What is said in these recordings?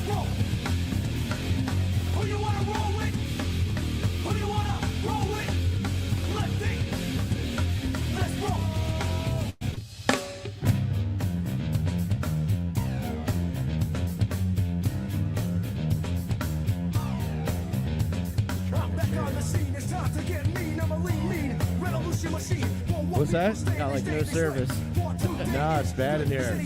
roll. Who you wanna roll with? Who you wanna roll with? Lefty. Let's roll. What's that? Got like no service. Nah, it's bad in here.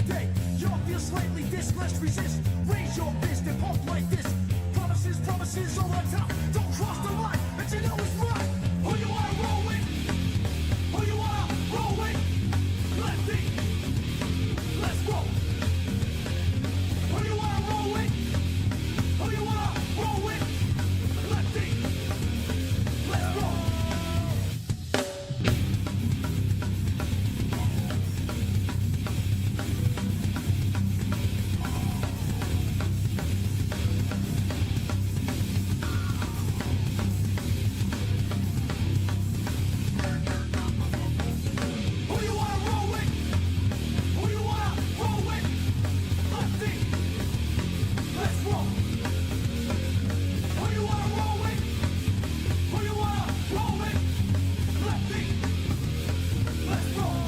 Promises all the time. Don't cross the line, but you know it's right. Who you wanna roll with? Who you wanna roll with? Lefty. Let's roll. Who you wanna roll with? Who you wanna roll with? Lefty. Let's roll. Who you wanna roll with? Who you wanna roll with? Lefty. Let's roll. Who you wanna roll with? Who you wanna roll with? Lefty. Let's roll.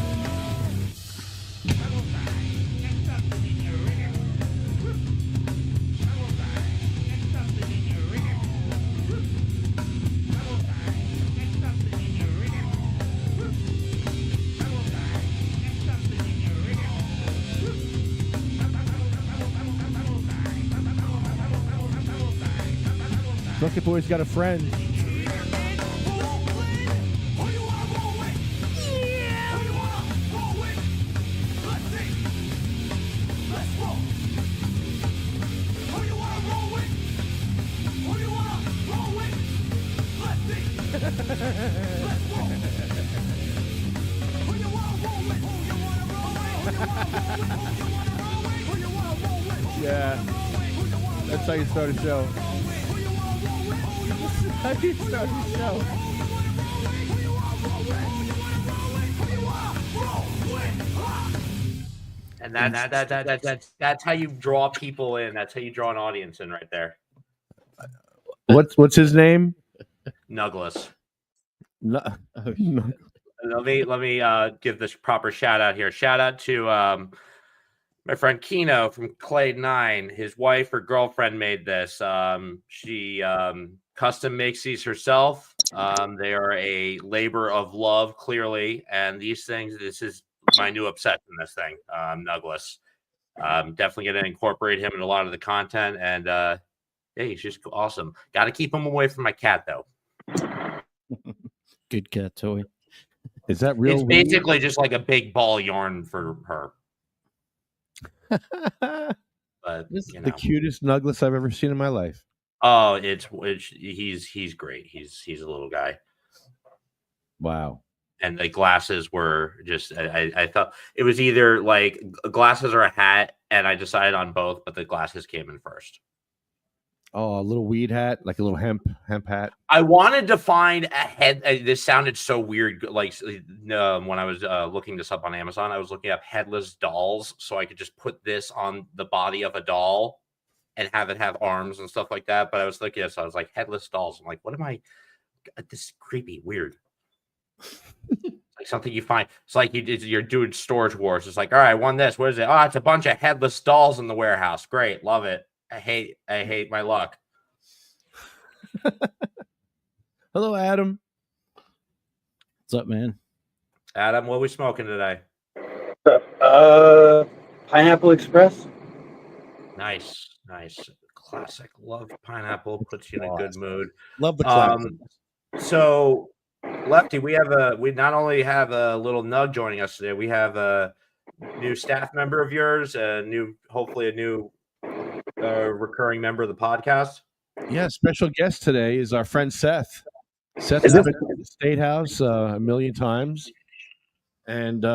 Lucky Boy's got a friend. Who you wanna roll with? Who you wanna roll with? Lefty. Let's roll. Who you wanna roll with? Who you wanna roll with? Lefty. Let's roll. Who you wanna roll with? Who you wanna roll with? Who you wanna roll with? Who you wanna roll with? Who you wanna roll with? Yeah, that's how you start a show. How do you start a show? And that's how you draw people in. That's how you draw an audience in right there. What's his name? Douglas. No. Let me give this proper shout out here. Shout out to my friend Kino from Clade 9. His wife or girlfriend made this. She custom makes these herself. They are a labor of love, clearly. And these things, this is my new obsession, this thing, Douglas. Definitely going to incorporate him in a lot of the content. And yeah, he's just awesome. Got to keep him away from my cat, though. Good cat toy. Is that real? It's basically just like a big ball of yarn for her. But This is you the know. cutest Douglas I've ever seen in my life. Oh, it's he's great. He's a little guy. Wow. And the glasses were just I thought it was either like glasses or a hat, and I decided on both, but the glasses came in first. Oh, a little weed hat, like a little hemp hat. I wanted to find a head. This sounded so weird. Like when I was looking this up on Amazon, I was looking up headless dolls, so I could just put this on the body of a doll and have it have arms and stuff like that. But I was looking at, so I was like, headless dolls. I'm like, what am I? This is creepy, weird. Like something you find. It's like you're doing Storage Wars. It's like, all right, I won this. What is it? Oh, it's a bunch of headless dolls in the warehouse. Great, love it. I hate my luck. Hello, Adam. What's up, man? Adam, what are we smoking today? Pineapple Express. Nice. Classic. Love pineapple. Puts you in a good mood. Love the classic. So, Lefty, we not only have a little Nug joining us today, we have a new staff member of yours, hopefully a new recurring member of the podcast. Yeah, special guest today is our friend Seth. Seth has been to the State House a million times, and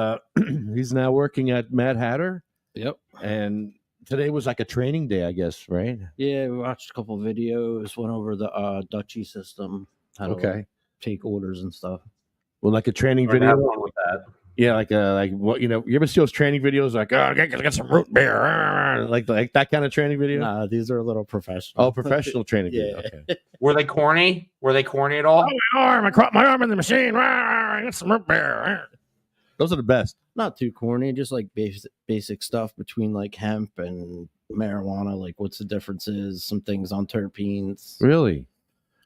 he's now working at Mad Hatter. Yep. And today was like a training day, I guess, right? Yeah, we watched a couple videos, went over the Dutchy system, how to like, take orders and stuff. Well, like a training We're gonna video. have fun with that. Yeah, like what you ever see those training videos like get some root beer, like that kind of training video? Nah, these are a little professional. Oh, professional training video. Yeah. Okay. Were they corny? Were they corny at all? I caught my arm in the machine. Get some root beer. Those are the best. Not too corny, just like basic stuff between like hemp and marijuana. Like, what's the differences? Some things on terpenes. Really?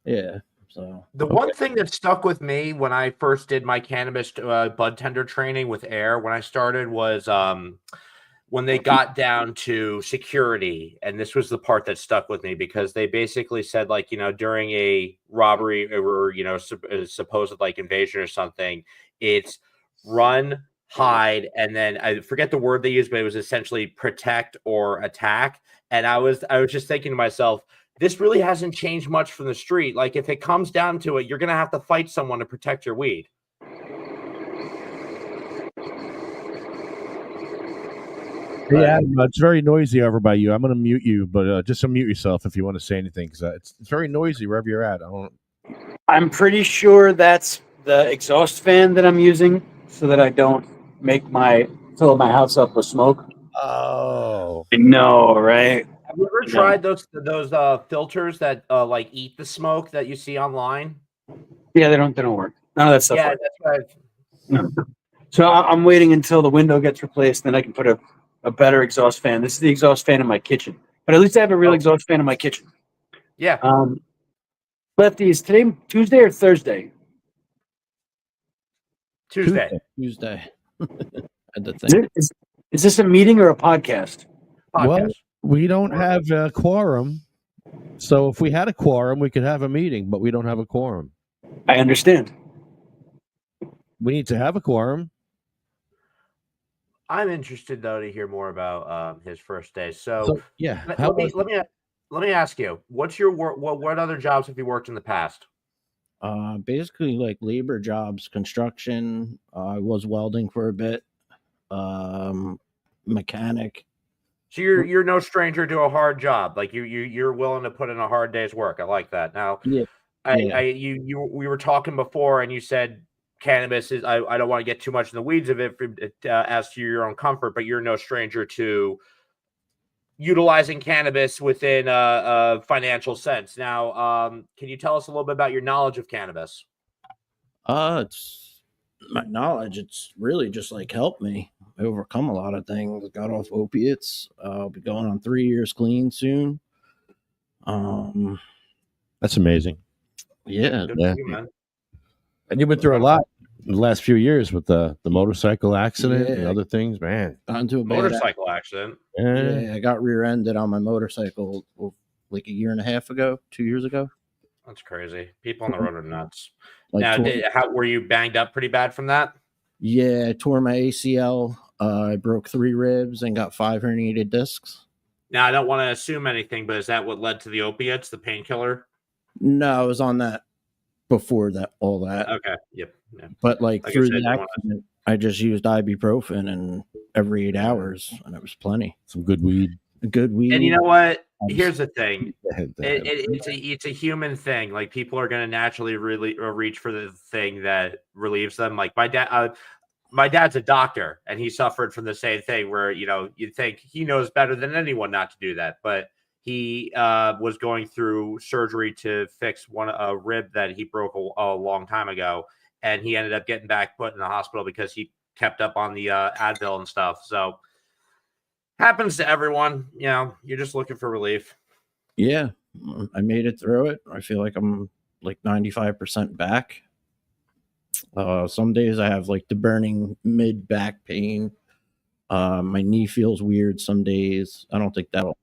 Yeah. So The one thing that stuck with me when I first did my cannabis bud tender training with Air when I started was when they got down to security. And this was the part that stuck with me because they basically said, like, during a robbery or, supposed like invasion or something, it's run, hide, and then I forget the word they used, but it was essentially protect or attack. And I was just thinking to myself, this really hasn't changed much from the street. Like, if it comes down to it, you're going to have to fight someone to protect your weed. Yeah, it's very noisy over by you. I'm going to mute you, but just unmute yourself if you want to say anything because it's very noisy wherever you're at. I'm pretty sure that's the exhaust fan that I'm using so that I don't fill my house up with smoke. Oh, I know, right? Have you ever tried those filters that like eat the smoke that you see online? Yeah, they don't work. None of that stuff. Yeah, works. that's right. No. So I'm waiting until the window gets replaced, then I can put a better exhaust fan. This is the exhaust fan in my kitchen, but at least I have a real exhaust fan in my kitchen. Yeah. Lefty, is today Tuesday or Thursday? Tuesday. Is this a meeting or a podcast? Well, we don't have a quorum. So if we had a quorum, we could have a meeting, but we don't have a quorum. I understand. We need to have a quorum. I'm interested though to hear more about his first day. So yeah, let me ask you, what's your work? What other jobs have you worked in the past? Basically like labor jobs, construction. I was welding for a bit. Mechanic. So you're no stranger to a hard job. Like you're willing to put in a hard day's work. I like that. Now, we were talking before, and you said cannabis is. I don't want to get too much in the weeds of it as to your own comfort, but you're no stranger to utilizing cannabis within a financial sense. Now, can you tell us a little bit about your knowledge of cannabis? It's my knowledge. It's really just like helped me overcome a lot of things. Got off opiates. I'll be going on 3 years clean soon. That's amazing. Yeah. You, and you've been through a lot in the last few years with the motorcycle accident and other things, man. Got into a motorcycle accident. Yeah, I got rear-ended on my motorcycle like 1.5 years ago, 2 years ago. That's crazy. People on the road are nuts. Now, how were you banged up pretty bad from that? Yeah, I tore my ACL. I broke 3 ribs and got 5 herniated discs. Now, I don't want to assume anything, but is that what led to the opiates, the painkiller? No, I was on that before that, all that. Okay. Yep. Yeah. But like through the accident, I just used ibuprofen and every 8 hours, and it was plenty. Some good weed. Good weed. And you know what? Here's the thing. It's a human thing. Like, people are going to naturally really reach for the thing that relieves them. Like my dad's a doctor, and he suffered from the same thing where, you'd think he knows better than anyone not to do that. But he was going through surgery to fix a rib that he broke a long time ago. And he ended up getting back put in the hospital because he kept up on the Advil and stuff. So happens to everyone. You're just looking for relief. Yeah, I made it through it. I feel like I'm like 95% back. Some days I have like the burning mid back pain. My knee feels weird some days. I don't think that'll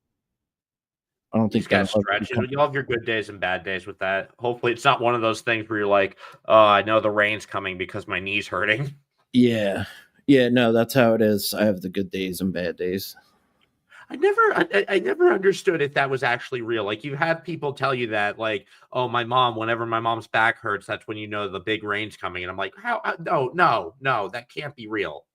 stretch. You'll have your good days and bad days with that. Hopefully it's not one of those things where you're like, oh, I know the rain's coming because my knee's hurting. Yeah. No, that's how it is. I have the good days and bad days. I never understood if that was actually real. Like, you have people tell you that, like, oh, whenever my mom's back hurts, that's when the big rain's coming. And I'm like, how? No, that can't be real.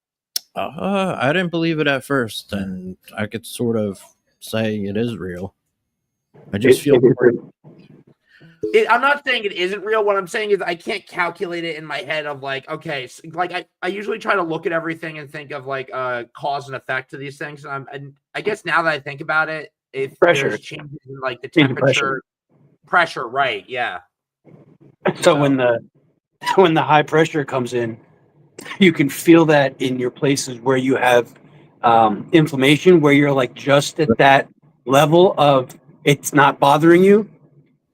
I didn't believe it at first, and I could sort of say it is real. I just feel I'm not saying it isn't real. What I'm saying is I can't calculate it in my head of like, okay, so, like I usually try to look at everything and think of like cause and effect to these things. And I guess now that I think about it, if Pressure. there's changes in like the Change in temperature, pressure, right? Yeah. So when the high pressure comes in, you can feel that in your places where you have inflammation, where you're like just at that level of it's not bothering you,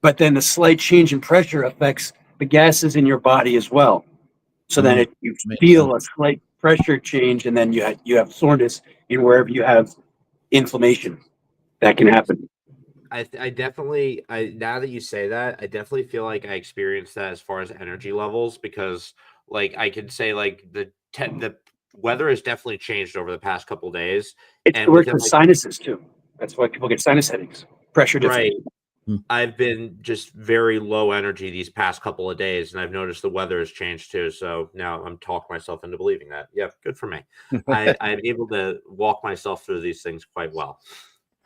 but then a slight change in pressure affects the gases in your body as well. So then you Makes feel sense. a slight pressure change, and then you have soreness in wherever you have inflammation. That can happen. I definitely now that you say that, I definitely feel like I experienced that as far as energy levels because like I can say like the weather has definitely changed over the past couple days It and works within with like sinuses too. That's why people get sinus headaches. Pressure right. difference. I've been just very low energy these past couple of days, and I've noticed the weather has changed too. So now I'm talking myself into believing that. Yeah, good for me. I'm able to walk myself through these things quite well.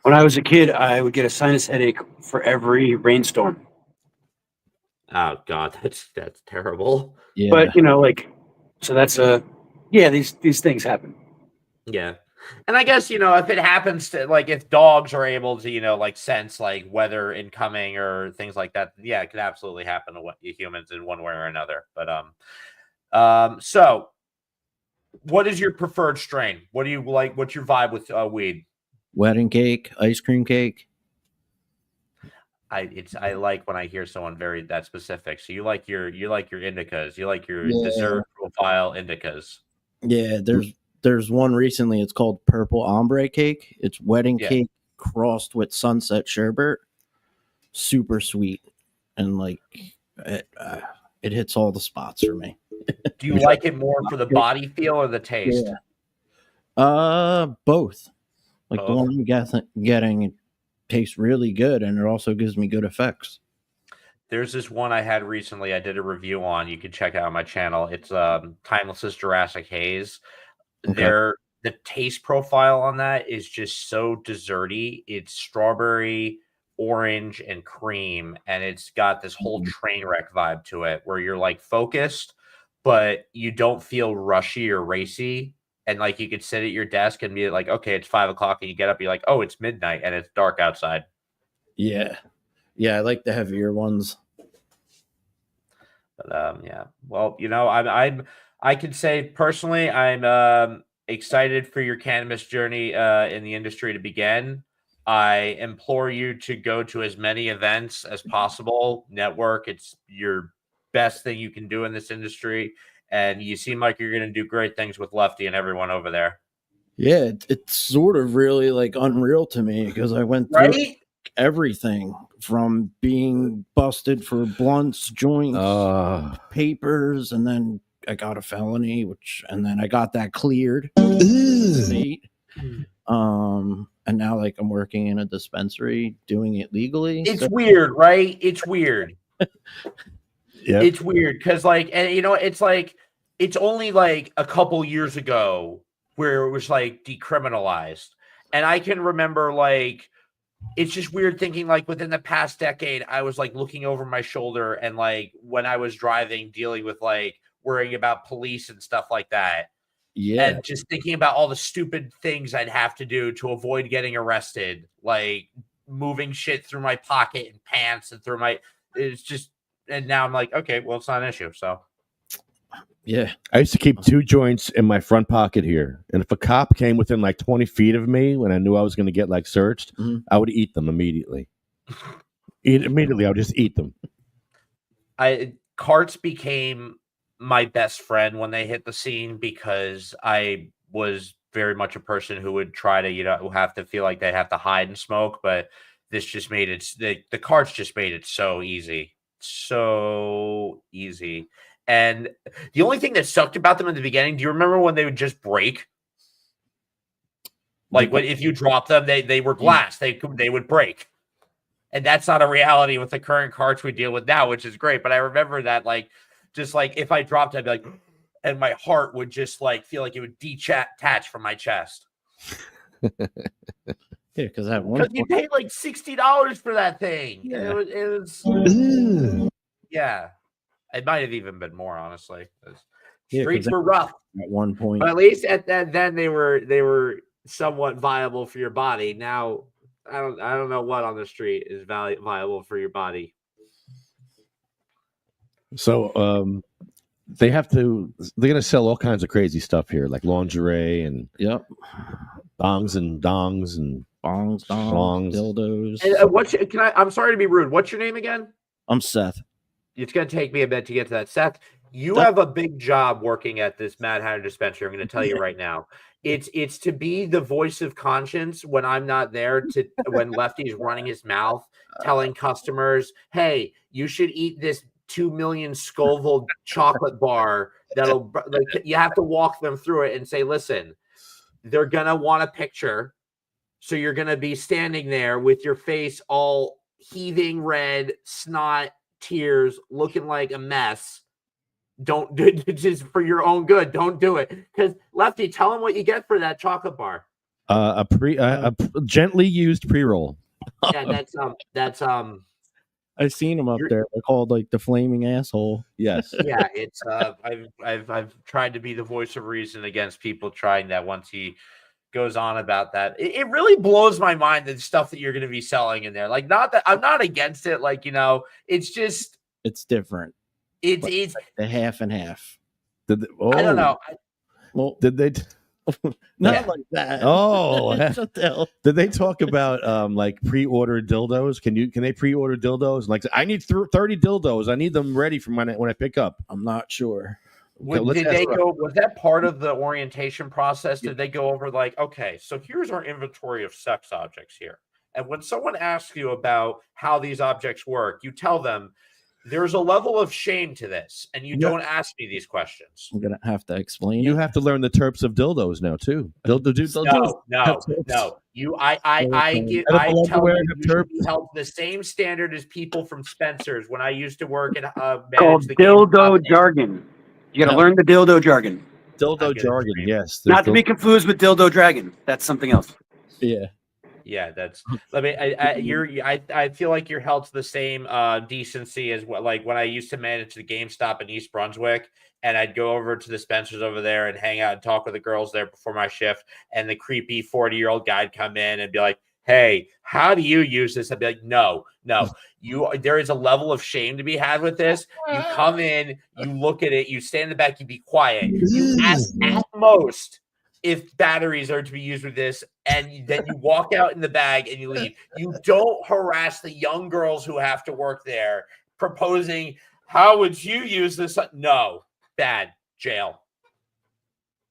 When I was a kid, I would get a sinus headache for every rainstorm. Oh God, that's terrible. Yeah. But so that's these things happen. Yeah. And I guess, if it happens to like if dogs are able to, like sense like weather incoming or things like that, yeah, it could absolutely happen to humans in one way or another. But so what is your preferred strain? What do you like? What's your vibe with weed? Wedding cake, ice cream cake. I like when I hear someone very that specific. So you like your indicas, you like your Yeah. dessert profile indicas. Yeah, there's one recently. It's called Purple Ombre Cake. It's wedding Yeah. cake crossed with sunset sherbet. Super sweet, and like it hits all the spots for me. Do you like it more for the body feel or the taste? Both. Like the Both. one I'm getting it tastes really good, and it also gives me good effects. There's this one I had recently. I did a review on. You can check it out on my channel. It's Timeless's Jurassic Haze. Okay. The taste profile on that is just so desserty. It's strawberry, orange, and cream, and it's got this whole train wreck vibe to it where you're like focused, but you don't feel rushy or racy. And like you could sit at your desk and be like, okay, it's 5 o'clock, and you get up, you're like, oh, it's midnight and it's dark outside. Yeah, I like the heavier ones. But yeah, well, I can say personally, I'm excited for your cannabis journey in the industry to begin. I implore you to go to as many events as possible. Network, it's your best thing you can do in this industry, and you seem like you're going to do great things with Lefty and everyone over there. Yeah, it's sort of really like unreal to me because I went through Right? everything from being busted for blunts, joints, papers, and then I got a felony, and then I got that cleared. State. And now like I'm working in a dispensary doing it legally. It's weird, right? It's weird. Yeah, It's weird because like, and it's like it's only like a couple years ago where it was like decriminalized, and I can remember like it's just weird thinking like within the past decade I was like looking over my shoulder and like when I was driving dealing with like worrying about police and stuff like that. Yeah. And just thinking about all the stupid things I'd have to do to avoid getting arrested, like moving shit through my pocket and pants and through my it's just and now I'm like, okay, well, it's not an issue. So Yeah. I used to keep 2 joints in my front pocket here, and if a cop came within like 20 feet of me when I knew I was going to get like searched, I would eat them immediately. I would just eat them. Carts became my best friend when they hit the scene because I was very much a person who would try to, have to feel like they have to hide and smoke, but this just made it the carts just made it so easy. So easy. And the only thing that sucked about them in the beginning, do you remember when they would just break? Like if you drop them, they were glass. They would break. And that's not a reality with the current carts we deal with now, which is great. But I remember that just like if I dropped, I'd be like, and my heart would just like feel like it would detach from my chest. Yeah, because at one Because you point, paid like $60 for that thing. Yeah. It was Ugh. yeah. It might have even been more, honestly. Yeah, 'cause Streets were rough, at one point, but at least at that then they were somewhat viable for your body. Now I don't know what on the street is viable for your body. So they're gonna sell all kinds of crazy stuff here, like lingerie and yep, dongs and bongs, Songs. dildos. And I'm sorry to be rude. What's your name again? I'm Seth. It's going to take me a bit to get to that. Seth, you Seth- have a big job working at this Mad Hatter dispensary. I'm going to tell you right now. It's to be the voice of conscience when I'm not there, when Lefty's running his mouth, telling customers, hey, you should eat this 2 million Scoville chocolate bar. You have to walk them through it and say, listen, they're going to want a picture. So you're going to be standing there with your face all heaving red, snot, tears, looking like a mess. Don't do it, just for your own good. Don't do it. Because Lefty, tell him what you get for that chocolate bar. a gently used pre-roll. Yeah, that's I seen him up there. They're called like the flaming asshole. Yes. yeah, it's I've tried to be the voice of reason against people trying that once he goes on about that. It really blows my mind, the stuff that you're going to be selling in there. Like, not that I'm not against it. Like, it's just, It's different. it's The half and half. I I don't know. Well, Did they? not Yeah. like that. Oh, What the hell? did they talk about like pre-order dildos? Can they pre-order dildos? Like, I need 30 dildos. I need them ready for when I pick up. I'm not sure. let's Did ask they Rob. go? Was that part of the orientation process? Did they go over like, okay, so here's our inventory of sex objects here, and when someone asks you about how these objects work, you tell them there's a level of shame to this, and you Yeah. don't ask me these questions. I'm gonna have to explain You it. have to learn the terps of dildos now too. No. Terps. You, I tell Edible you, underwear you have should be held to the same standard as people from Spencer's when I used to work at Called manage the dildo GameStop. jargon. You got to Yeah. learn the dildo jargon. Dildo I'm gonna jargon. scream. Yes. Not to be confused with dildo dragon. That's something else. Yeah. Yeah, that's. I feel like you're held to the same decency as what, like when I used to manage the GameStop in East Brunswick, and I'd go over to the Spencer's over there and hang out and talk with the girls there before my shift, and the creepy 40-year-old guy'd come in and be like, "Hey, how do you use this?" I'd be like, "No, there is a level of shame to be had with this. You come in, you look at it, you stand in the back, you be quiet. You ask at most if batteries are to be used with this, and then you walk out in the bag and you leave. You don't harass the young girls who have to work there proposing, how would you use this? No, bad, jail."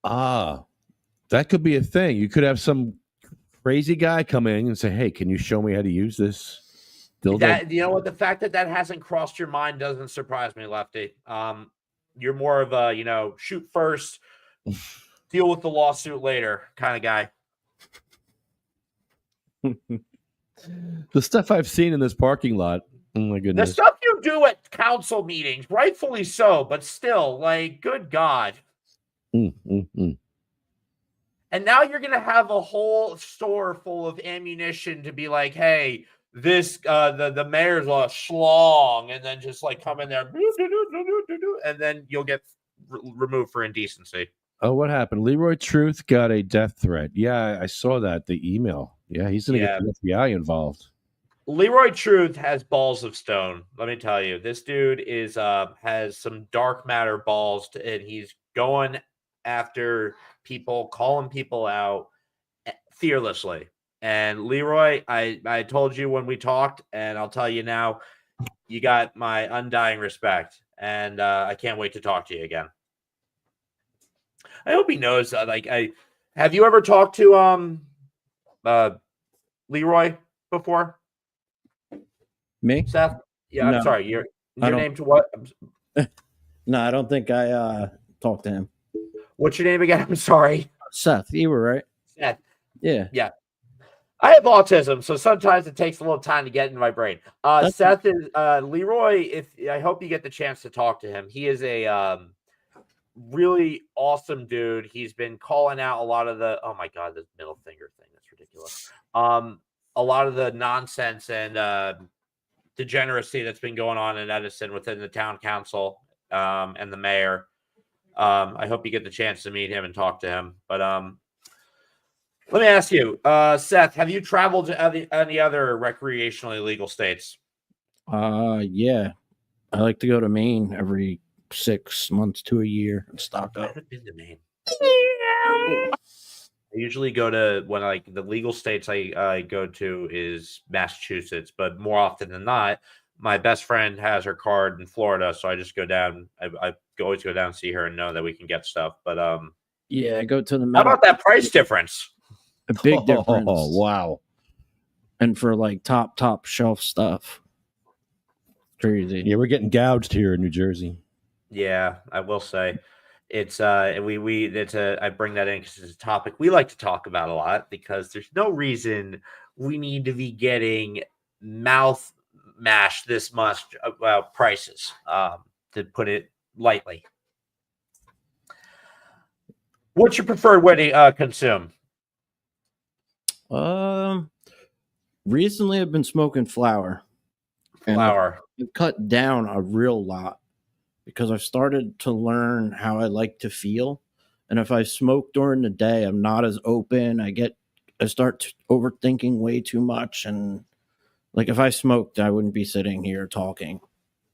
That could be a thing. You could have some crazy guy come in and say, "Hey, can you show me how to use this dildo?" That, you know what? The fact that hasn't crossed your mind doesn't surprise me, Lefty. You're more of a, shoot first, deal with the lawsuit later kind of guy. The stuff I've seen in this parking lot. Oh my The goodness. stuff you do at council meetings, rightfully so, but still, like, good God. Mm. And now you're going to have a whole store full of ammunition to be like, hey, this, the mayor's a schlong, and then just like come in there, and then you'll get removed for indecency. Oh, what happened? Leroy Truth got a death threat. Yeah, I saw that, the email. Yeah, he's going to get the FBI involved. Leroy Truth has balls of stone. Let me tell you, this dude is has some dark matter balls, and he's going after people, calling people out fearlessly. And Leroy, I told you when we talked, and I'll tell you now, you got my undying respect, and I can't wait to talk to you again. I hope he knows. Have you ever talked to Leroy before? Me? Seth? Yeah, No. I'm sorry. Your don't- name to what? No, I don't think I talked to him. What's your name again? I'm sorry. Seth, you were right. Seth. Yeah. I have autism, so sometimes it takes a little time to get into my brain. Seth is Leroy. I hope you get the chance to talk to him. He is a really awesome dude. He's been calling out a lot of the. Oh my God, this middle finger thing. That's ridiculous. ridiculous. A lot of the nonsense and degeneracy that's been going on in Edison within the town council and the mayor. I hope you get the chance to meet him and talk to him. But let me ask you, Seth, have you traveled to any other recreationally legal states? Yeah. I like to go to Maine every 6 months to a year and stock I up. haven't been to Maine. I usually go to when like the legal states I go to is Massachusetts, but more often than not, my best friend has her card in Florida, so I just go down. I always go down and see her and know that we can get stuff. But Yeah, I go to the how metal. about that price difference? A big difference. Oh, wow. And for like top shelf stuff. Crazy. Yeah, we're getting gouged here in New Jersey. Yeah, I will say it's it's a I bring that in because it's a topic we like to talk about a lot because there's no reason we need to be getting mouth mashed this much about prices, to put it lightly. What's your preferred way to consume? Recently I've been smoking flower. And Flower. I've cut down a real lot because I've started to learn how I like to feel. And if I smoke during the day, I'm not as open. I start overthinking way too much. And like if I smoked, I wouldn't be sitting here talking.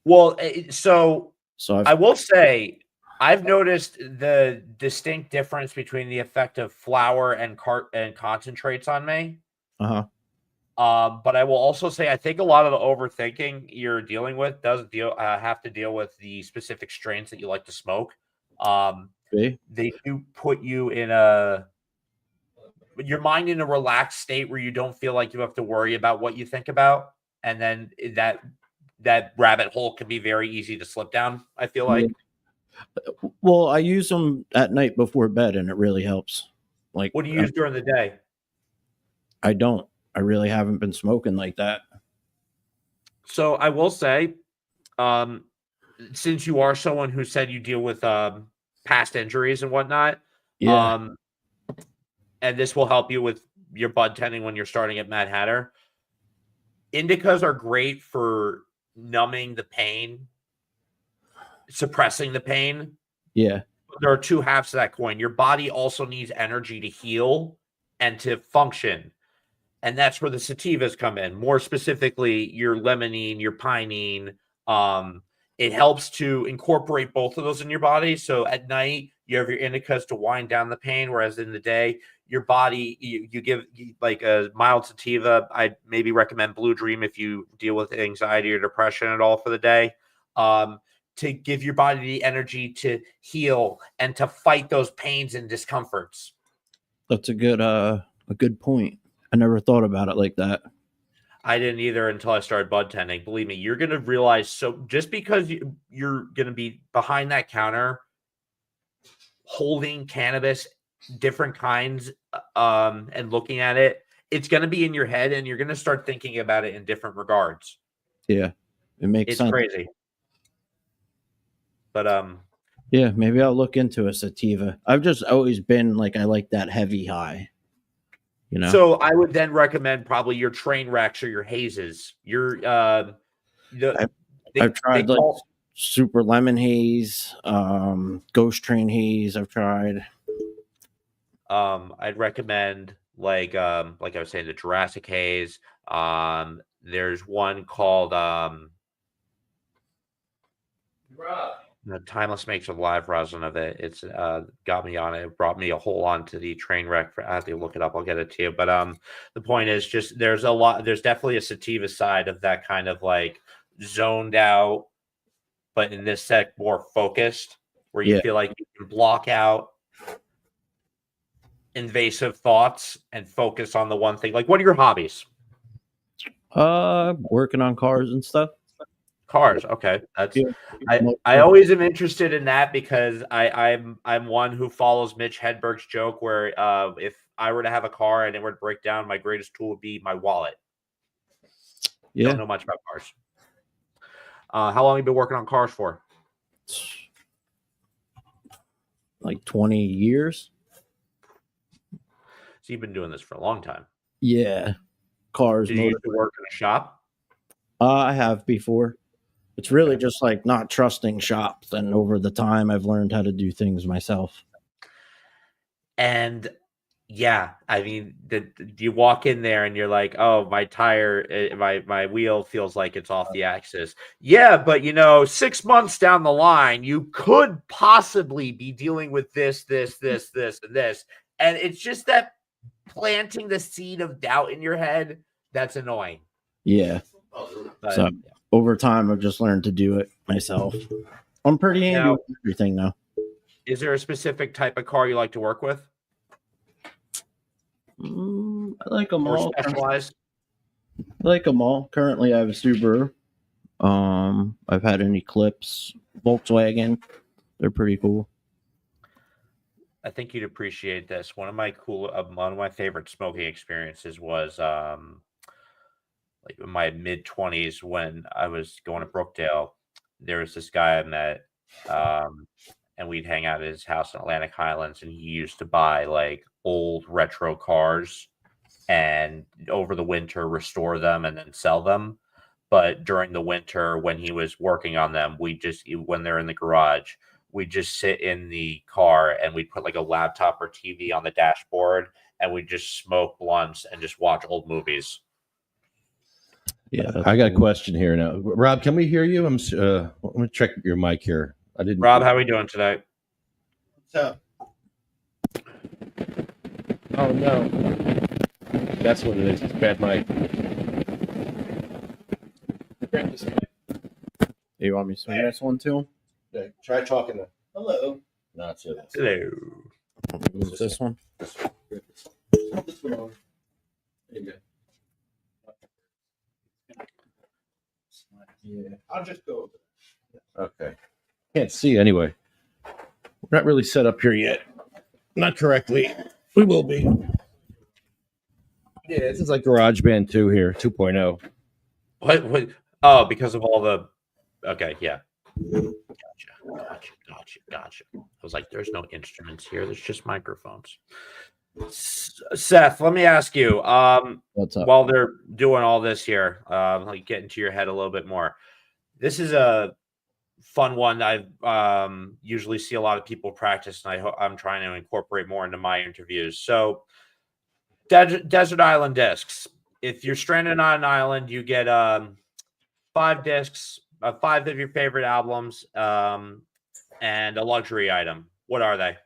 Well, so So I will say I've noticed the distinct difference between the effect of flower and concentrates on me. uh-huh. But I will also say I think a lot of the overthinking you're dealing with does have to deal with the specific strains that you like to smoke. See? They do put you in your mind in a relaxed state where you don't feel like you have to worry about what you think about, and then that rabbit hole can be very easy to slip down. I feel like. Well, I use them at night before bed and it really helps. Like What do you use during the day? I don't. I really haven't been smoking like that. So I will say, since you are someone who said you deal with past injuries and whatnot, Yeah. and this will help you with your bud tending when you're starting at Mad Hatter. Indicas are great for numbing the pain, suppressing the pain. Yeah. There are two halves to that coin. Your body also needs energy to heal and to function. And that's where the sativas come in. More specifically, your limonene, your pinene. It helps to incorporate both of those in your body. So at night, you have your indicas to wind down the pain, whereas in the day, your body, you give like a mild sativa. I'd maybe recommend Blue Dream if you deal with anxiety or depression at all for the day. To give your body the energy to heal and to fight those pains and discomforts. That's a good point. I never thought about it like that. I didn't either until I started bud tending. Believe me, you're going to realize. So just because you're going to be behind that counter holding cannabis, different kinds, and looking at it, it's going to be in your head and you're going to start thinking about it in different regards. Yeah, it makes sense. It's crazy. But yeah, maybe I'll look into a sativa. I've just always been like, I like that heavy high. You know? So I would then recommend probably your train wrecks or your hazes. I've tried like super lemon haze, ghost train haze. I've tried. I'd recommend like I was saying, the Jurassic haze. There's one called the Timeless makes a live resin of it. It's got me on it. It brought me a whole on to the train wreck. I have to look it up. I'll get it to you. But the point is just there's definitely a sativa side of that kind of like zoned out, but in this set more focused, where you feel like you can block out invasive thoughts and focus on the one thing. Like, what are your hobbies? Working on cars and stuff. Cars, okay. That's I always am interested in that because I'm one who follows Mitch Hedberg's joke where if I were to have a car and it were to break down, my greatest tool would be my wallet. Yeah. Don't know much about cars. How long have you been working on cars for? Like 20 years. So you've been doing this for a long time. Yeah, cars. Did you used to work in a shop? I have before. It's really just like not trusting shops, and over the time, I've learned how to do things myself. And yeah, I mean, you walk in there and you're like, "Oh, my tire, my wheel feels like it's off the axis." Yeah, but 6 months down the line, you could possibly be dealing with this, and this, and it's just that planting the seed of doubt in your head that's annoying. Yeah. But, So over time, I've just learned to do it myself. I'm pretty handy Now- with everything now. is there a specific type of car you like to work with, I like them or all. specialized? I like them all. Currently, I have a Subaru. I've had an Eclipse, Volkswagen. They're pretty cool. I think you'd appreciate this. One of my favorite smoking experiences was like in my mid-20s when I was going to Brookdale. There was this guy I met, and we'd hang out at his house in Atlantic Highlands, and he used to buy like old retro cars and over the winter restore them and then sell them. But during the winter, when he was working on them, when they're in the garage, we just sit in the car and we'd put like a laptop or TV on the dashboard and we just smoke blunts and just watch old movies. Yeah, I got a question here now. Rob, can we hear you? I'm going to check your mic here. I didn't. Rob, how are we doing today? What's up? Oh no, that's what it is. It's bad mic. Grab this mic. You want me to swing this one too? Yeah, try talking to. Hello. No, it's this. Hello. Move this one. This one over. There you go. Yeah, I'll just go over there. Okay. Can't see anyway. We're not really set up here yet. Not correctly. We will be. Yeah, this is like GarageBand 2 here, 2.0. What? Oh, because of all the. Okay, yeah. Gotcha. I was like, there's no instruments here. There's just microphones. Seth, let me ask you. What's up? While they're doing all this here, like get into your head a little bit more. This is a fun one. I usually see a lot of people practice, and I'm trying to incorporate more into my interviews. So, desert island discs. If you're stranded on an island, you get 5 discs, 5 of your favorite albums, and a luxury item. What are they?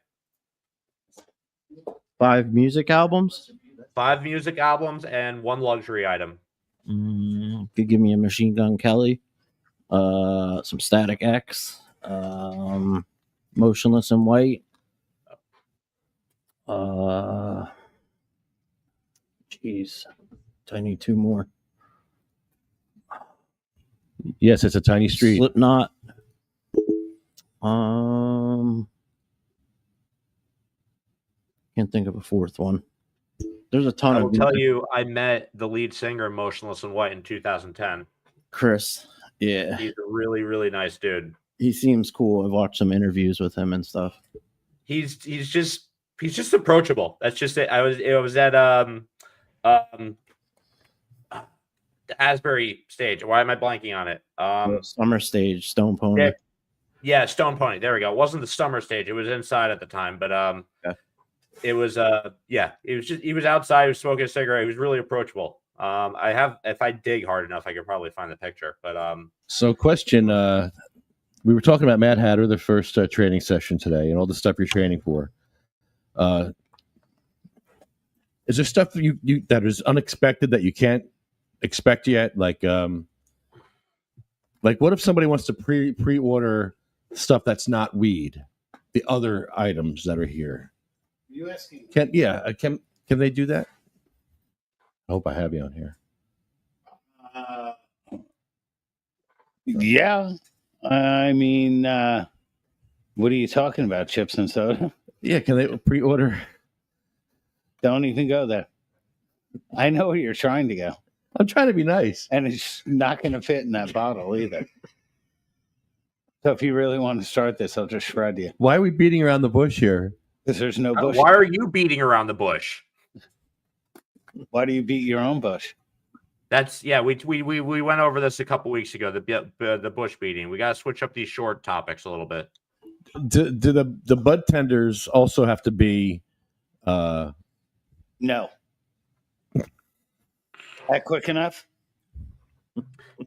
5 music albums. 5 music albums and 1 luxury item. Could give me a Machine Gun Kelly, some Static X, Motionless in White. Jeez, I need 2 more. Yes, it's a tiny street. Slipknot. Can't think of a 4th one. There's a ton I of. will tell you, I met the lead singer of Motionless in White in 2010. Chris. Yeah, He's a really, really nice dude. he seems cool. I've watched some interviews with him and stuff. He's just approachable. That's just it. I was at the Asbury stage. Why am I blanking on it? Summer Stage, Stone Pony. Yeah, Stone Pony. There we go. It wasn't the summer stage. It was inside at the time, but Okay. it was he was outside, he was smoking a cigarette. He was really approachable. If I dig hard enough, I could probably find the picture. But So, question: we were talking about Mad Hatter, the first training session today, and all the stuff you're training for. Is there stuff that you that is unexpected that you can't expect yet? Like what if somebody wants to pre-order stuff that's not weed, the other items that are here? You asking? Can they do that? I hope I have you on here. Yeah. I mean, what are you talking about? Chips and soda? Yeah, can they pre-order? Don't even go there. I know where you're trying to go. I'm trying to be nice. And it's not going to fit in that bottle either. So if you really want to start this, I'll just shred you. Why are we beating around the bush here? Because there's no bush. why are you beating around the bush? Why do you beat your own bush? That's we went over this a couple weeks ago. The bush beating. We got to switch up these short topics a little bit. Do the bud tenders also have to be? No. That quick enough?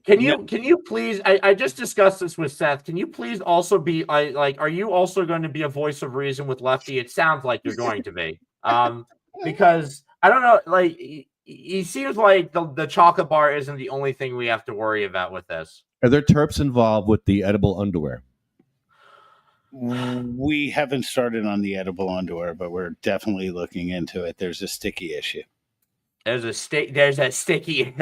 Can you please? I just discussed this with Seth. Can you please also be like? Are you also going to be a voice of reason with Lefty? It sounds like you're going to be. Because I don't know. Like he seems like the chocolate bar isn't the only thing we have to worry about with this. Are there terps involved with the edible underwear? We haven't started on the edible underwear, but we're definitely looking into it. There's a sticky issue. There's a sticky.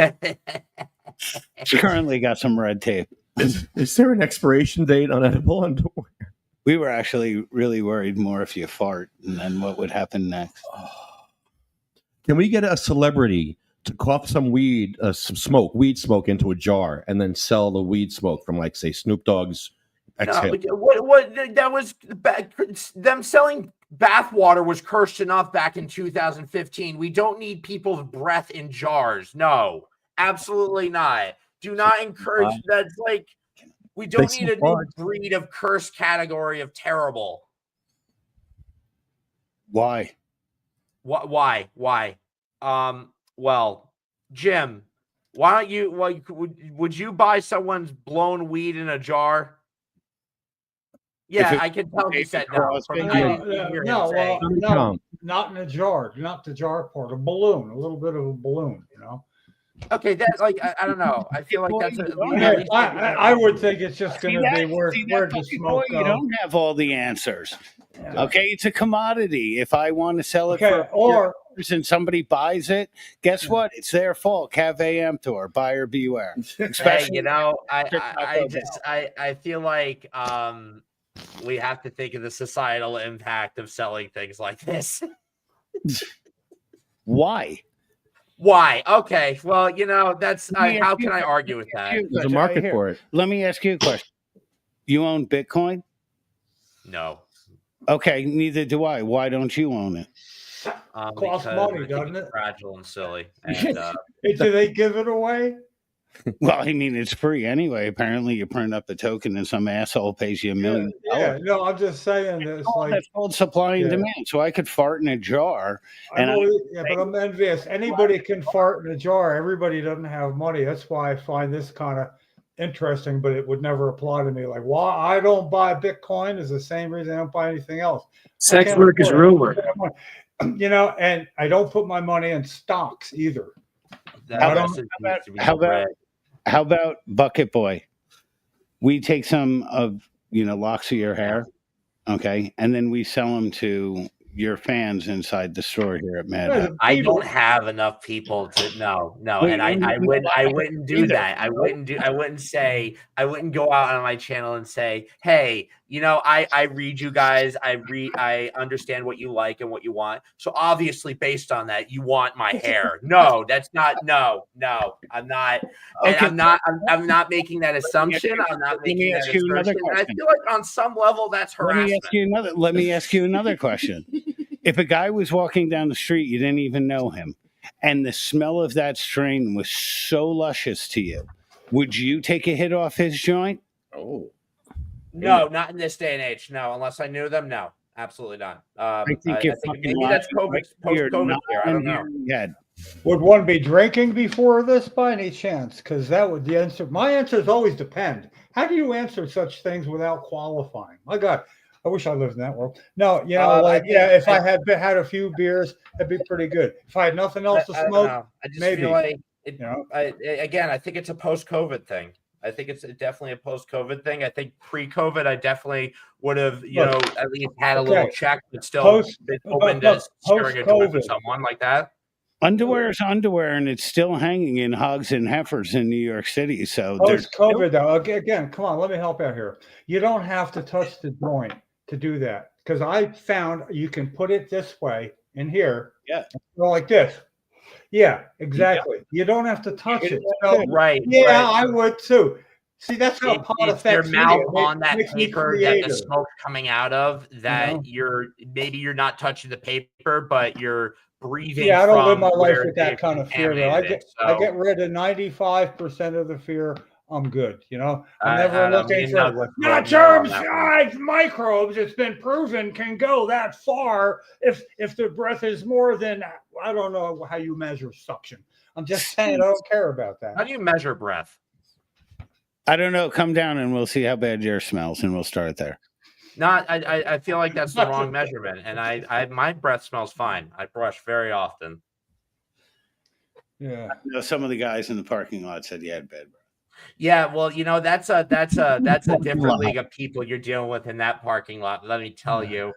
It's currently got some red tape. Is there an expiration date on edible underwear? We were actually really worried more if you fart and then what would happen next. Can we get a celebrity to cough some weed smoke into a jar and then sell the weed smoke from, like, say, Snoop Dogg's exhale? No, what that was them selling bathwater was cursed enough back in 2015. We don't need people's breath in jars. No, absolutely not. Do not encourage. That's like we don't need a new breed of cursed category of terrible. Why? Why? Well, Jim, why don't you? Would you buy someone's blown weed in a jar? Yeah, I can tell you said no. No, not in a jar. Not the jar part. A balloon, a little bit of a balloon. You know. Okay, that's like I don't know. I feel like that's. I would think it's just going to be where the smoke goes. You don't have all the answers. Yeah. Okay, it's a commodity. If I want to sell it and somebody buys it, guess what? It's their fault. Cave emptor, buyer beware. Hey, I feel like we have to think of the societal impact of selling things like this. Why? Okay. Well, that's how can I argue with that? There's a market for it. Let me ask you a question. You own Bitcoin? No. Okay, neither do I. Why don't you own it? Costs money, doesn't it? Fragile and silly. And, do they give it away? Well, I mean, it's free anyway. Apparently, you print up a token and some asshole pays you $1 million. Yeah, no, I'm just saying that that's called supply and demand. So I could fart in a jar. But I'm envious. Anybody can fart in a jar. Everybody doesn't have money. That's why I find this kind of interesting, but it would never apply to me. Like, why I don't buy Bitcoin is the same reason I don't buy anything else. Sex work is real work. And I don't put my money in stocks either. How about Bucket Boy? We take some of locks of your hair, okay, and then we sell them to your fans inside the store here at Mad. I don't have enough people to no, and I wouldn't do that. I wouldn't go out on my channel and say, hey, I read you guys. I understand what you like and what you want. So obviously, based on that, you want my hair. No, that's not. No, I'm not. And okay. I'm not making that assumption. I'm not making that assertion. And I feel like on some level, that's harassment. Let me ask you another question. If a guy was walking down the street, you didn't even know him, and the smell of that strain was so luscious to you, would you take a hit off his joint? Oh. No, not in this day and age. No, unless I knew them. No, absolutely not. I think maybe that's post-COVID here. I don't know. Would one be drinking before this by any chance? Because that would the answer. My answer is always depend. How do you answer such things without qualifying? My God, I wish I lived in that world. No, if I had had a few beers, that'd be pretty good. If I had nothing else to smoke, I just maybe. Feel like I think it's a post-COVID thing. I think it's definitely a post-COVID thing. I think pre-COVID, I definitely would have, at least had a little check, but still been open to sharing a joint with someone like that. Underwear is underwear, and it's still hanging in Hogs and Heifers in New York City. So post-COVID, though, again, come on, let me help out here. You don't have to touch the joint to do that, because I found you can put it this way in here, like this. Yeah, exactly. Yeah. You don't have to touch it. So, right. Yeah, right. I would too. See, that's how pot affects your mouth on that paper that the smoke's coming out of. That you're not touching the paper, but you're breathing. Yeah, I don't live from my life where with that they've kind of fear. Though. contaminated it. I So, get rid of 95% of the fear. I'm good. You know, I'm I never don't know, me looking and for Douglas not both know on germs, that one. guys. Microbes. It's been proven can go that far if the breath is more than I don't know how you measure suction. I'm just saying I don't care about that. How do you measure breath? I don't know. Come down and we'll see how bad yours smells, and we'll start there. Not, I feel like that's the wrong measurement, and I my breath smells fine. I brush very often. Yeah. You know, some of the guys in the parking lot said you had bad breath. Yeah, well, that's a different league of people you're dealing with in that parking lot. Let me tell you.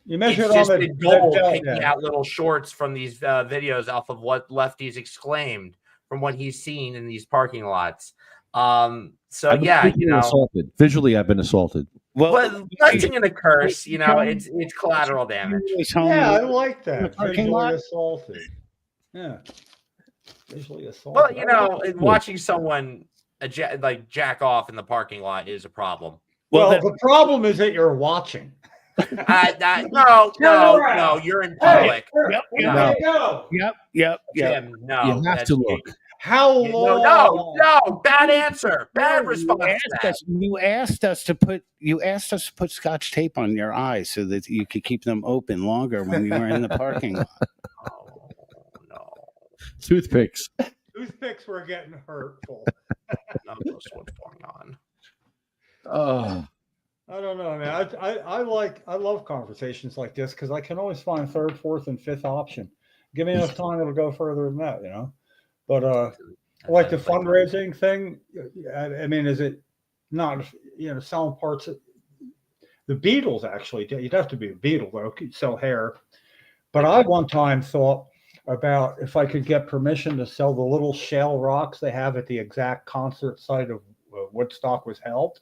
You measure It's it on just the been gold belt, picking yeah. out little shorts from these videos off of what Lefty's exclaimed from what he's seen in these parking lots. So I've been yeah, visually assaulted. Visually, I've been assaulted. well, blessing and a curse, it's collateral damage. Yeah, I like that. parking Visually lot? assaulted. Yeah. Visually assaulted. Well, watching someone jack off in the parking lot is a problem. Well, the problem is that you're watching. No, you're in public. Yep, There you go. Yep. Jim, no, You have that's to look. How long? No, bad answer, bad response. You asked us to put Scotch tape on your eyes so that you could keep them open longer when you were in the parking lot. Oh no, Toothpicks. Toothpicks were getting hurtful. what's going on? Oh, I don't know, man. I love conversations like this because I can always find third, fourth, and fifth option. Give me enough time, it'll go further than that, you know. But like the fundraising thing. I mean, is it not selling parts of the Beatles? Actually, you'd have to be a Beatle though. Sell hair. But I one time thought about if I could get permission to sell the little shale rocks they have at the exact concert site of Woodstock was held.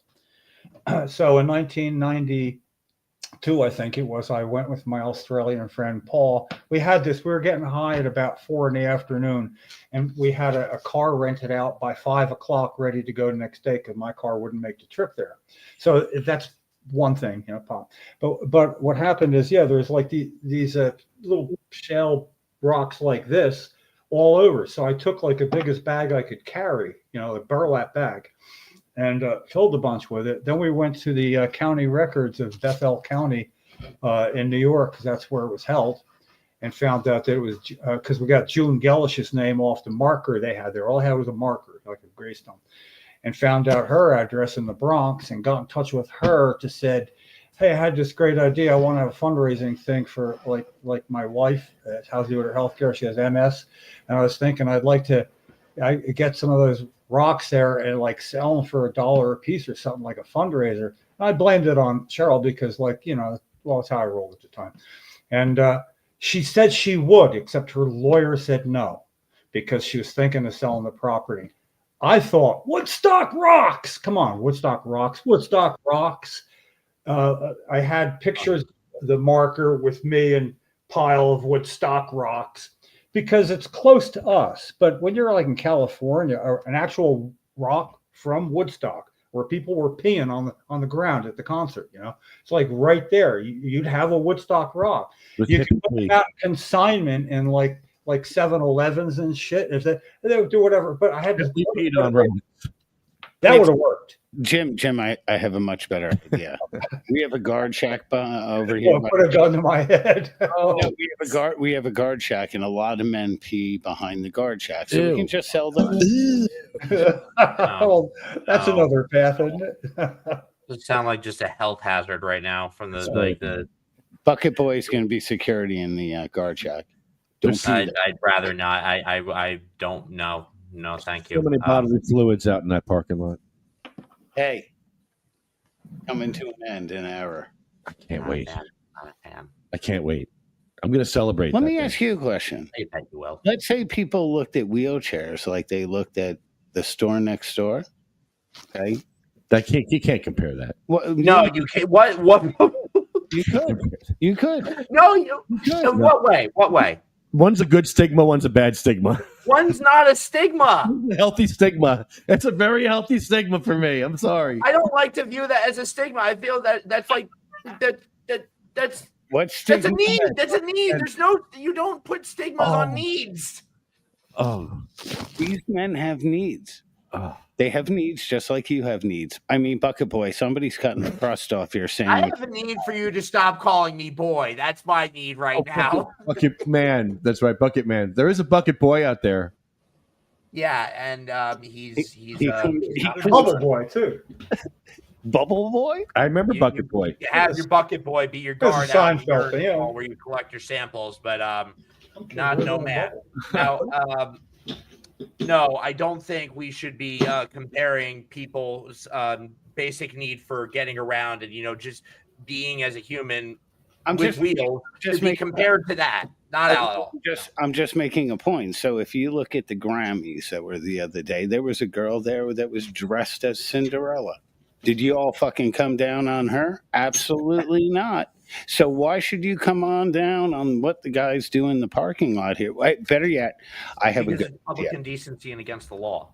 So in 1992, I think it was, I went with my Australian friend Paul. We were getting high at about 4 PM, and we had a car rented out by 5 o'clock, ready to go the next day because my car wouldn't make the trip there. So that's one thing, Paul. But what happened is, there's like these little shale rocks like this all over. So I took like the biggest bag I could carry, a burlap bag, and filled a bunch with it. Then we went to the county records of Bethel County in New York, because that's where it was held, and found out that it was because we got June Gellish's name off the marker they had there. All I had was a marker, like a gravestone, and found out her address in the Bronx and got in touch with her to said, hey, I had this great idea. I want to have a fundraising thing for like my wife has to do with her healthcare. She has MS. And I was thinking I'd like to get some of those rocks there and like sell them for $1 a piece or something, like a fundraiser. And I blamed it on Cheryl because that's how I rolled at the time. And she said she would, except her lawyer said no, because she was thinking of selling the property. I thought, Woodstock rocks. Come on, Woodstock rocks. Woodstock rocks. I had pictures of the marker with me and pile of Woodstock rocks because it's close to us. But when you're like in California, or an actual rock from Woodstock where people were peeing on the ground at the concert, it's like right there. You'd have a Woodstock rock. You can put that consignment in like 7-Elevens and shit. If they would do whatever, but I had to peed on Roman. That would have worked. Jim, I have a much better idea. We have a guard shack over here. Put a gun to my head. No, we have a guard shack, and a lot of men pee behind the guard shack, so we can just sell them. Well, that's another path, isn't it? It sounds like just a health hazard right now from the Bucket Boy's going to be security in the guard shack. I'd rather not. I don't know. No, thank you. So many bodily fluids out in that parking lot. Hey, coming to an end in an hour. I can't wait. Not a fan. I can't wait. I'm going to celebrate. Let me ask you a question. I bet you will. Let's say people looked at wheelchairs like they looked at the store next door. Okay, you can't compare that. Well, No, you can't. What? you could. No, you could. In what way? What way? One's a good stigma, one's a bad stigma. One's not a stigma. A healthy stigma. That's a very healthy stigma for me. I'm sorry. I don't like to view that as a stigma. I feel that's like that's What's That's a stigma? need. That's a need. You don't put stigmas on Oh. needs. Oh, These men have needs. oh. They have needs just like you have needs. I mean, Bucket Boy, somebody's cutting the crust off your I sandwich. have a need for you to stop calling me boy. That's my need right now. Bucket Man. That's right, Bucket Man. There is a Bucket Boy out there. Yeah, and he's He comes- Bubble Boy too. Bubble Boy? I remember Bucket Boy. You have your bucket boy be your This guard is out in Seinfeld, your yeah. wall where you collect your samples, but Not no man. Now, no, I don't think we should be comparing people's basic need for getting around and just being as a human with wheels to be compared to that. Not at all. I'm just making a point. So if you look at the Grammys that were the other day, there was a girl there that was dressed as Cinderella. Did you all fucking come down on her? Absolutely not. So why should you come on down on what the guys do in the parking lot here? Better yet, I have Because a good it's public indecency and against the law.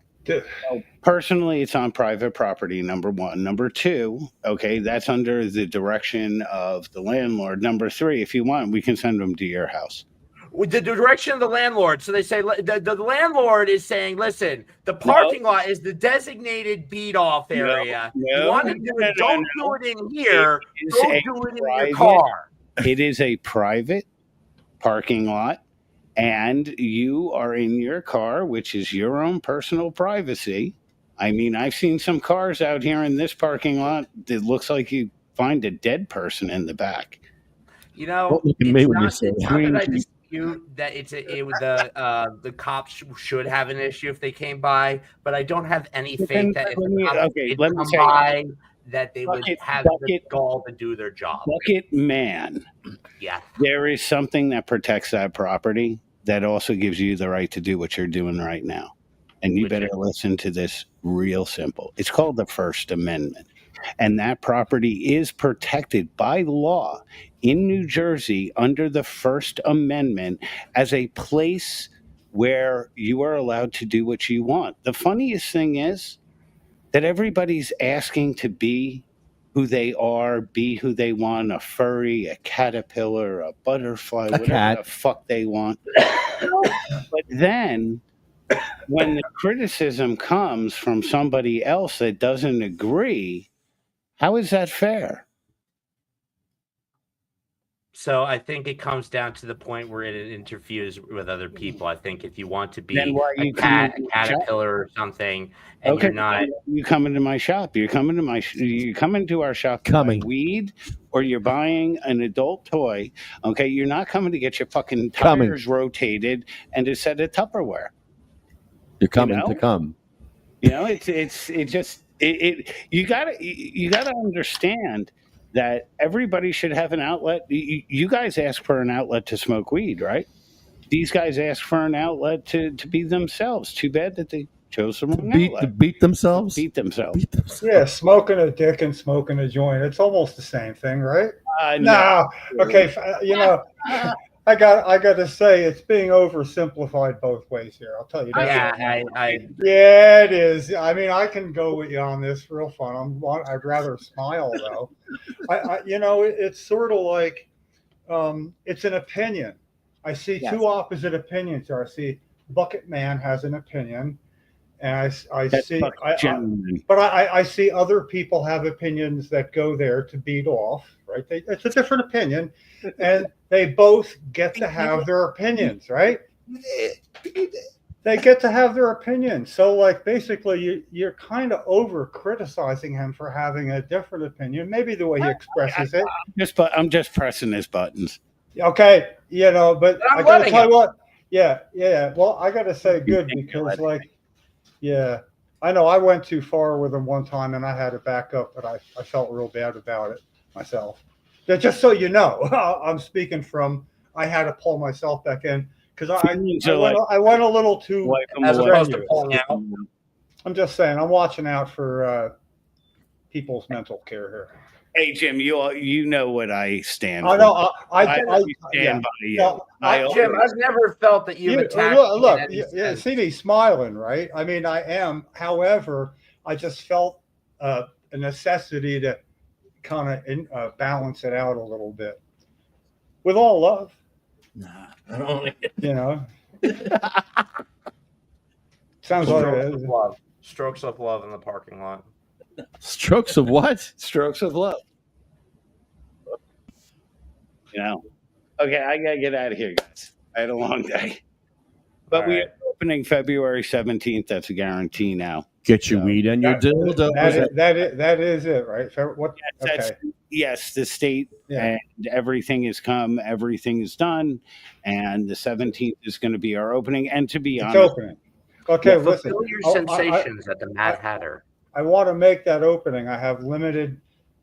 personally, it's on private property, number one. Number two, okay, that's under the direction of the landlord. Number three, if you want, we can send them to your house. With the direction of the landlord. So they say the landlord is saying, listen, the parking lot is the designated beat off area. You want to do it, don't do it in here. Don't do it in your car. It is a private parking lot, and you are in your car, which is your own personal privacy. I mean, I've seen some cars out here in this parking lot that looks like you find a dead person in the back. You know, Don't look at me when you say it's that. not that I dispute that the cops should have an issue if they came by, but I don't have any faith that if the cops did come by, that they would have the gall to do their job. Bucket Man. Yeah. There is something that protects that property that also gives you the right to do what you're doing right now. And you better listen to this real simple. It's called the First Amendment. And that property is protected by law in New Jersey under the First Amendment as a place where you are allowed to do what you want. The funniest thing is that everybody's asking to be who they are, be who they want, a furry, a caterpillar, a butterfly, whatever cat. the fuck they want. But then when the criticism comes from somebody else that doesn't agree, how is that fair? So I think it comes down to the point where it interferes with other people. I think if you want to be Then why are a you cat, coming a to my shop? caterpillar or something, and Okay, you're not. you come into my shop. You're coming to our shop to buy weed, or you're buying an adult toy. Okay, you're not coming to get your fucking tires rotated and a set of Tupperware. You're coming to come. You know, you gotta understand that everybody should have an outlet. You guys ask for an outlet to smoke weed, right? These guys ask for an outlet to be themselves. Too bad that they chose the wrong outlet. To beat themselves? Beat themselves. Yeah, smoking a dick and smoking a joint. It's almost the same thing, right? No. Okay, you know, I got to say it's being oversimplified both ways here. I'll tell you that. Yeah, it is. I mean, I can go with you on this. Real fun. I'd rather smile though. You know, it's sort of like it's an opinion. I see two opposite opinions here. I see Bucket Man has an opinion, and I see, but I see other people have opinions that go there to beat off. Right? It's a different opinion, and they both get to have their opinions. Right? They get to have their opinions. So, like, basically, you're kind of over criticizing him for having a different opinion. Maybe the way he expresses it. I'm just pressing his buttons. Okay, you know, but I gotta tell you what. Yeah. Well, I gotta say good because, like, yeah, I know I went too far with him one time and I had to back up, but I felt real bad about it myself. Just so you know, I'm speaking from. I had to pull myself back in because I went a little too. As opposed to pulling out. I'm just saying, I'm watching out for people's mental care here. Hey Jim, you know what I stand for. I know. I stand by you. Jim, I've never felt that you've attacked. Look, you see me smiling, right? I mean, I am. However, I just felt a necessity to kind of balance it out a little bit. with all love, Nah, I don't want to. you know. Sounds like Strokes it of is. love. Strokes of love in the parking lot. Strokes of what? Strokes of love. You know. Okay, I gotta get out of here, guys. I had a long day. But All we right. are opening February 17th. That's a guarantee now. Get your So, weed and your dildo. That is it, right? What? That's, Okay. yes, the state Yeah. and everything has come, everything is done, and the 17th is going to be our opening. And to be It's honest, opening. Okay, listen. Fulfill your I- sensations at the Mad Hatter. I want to make that opening. I have limited.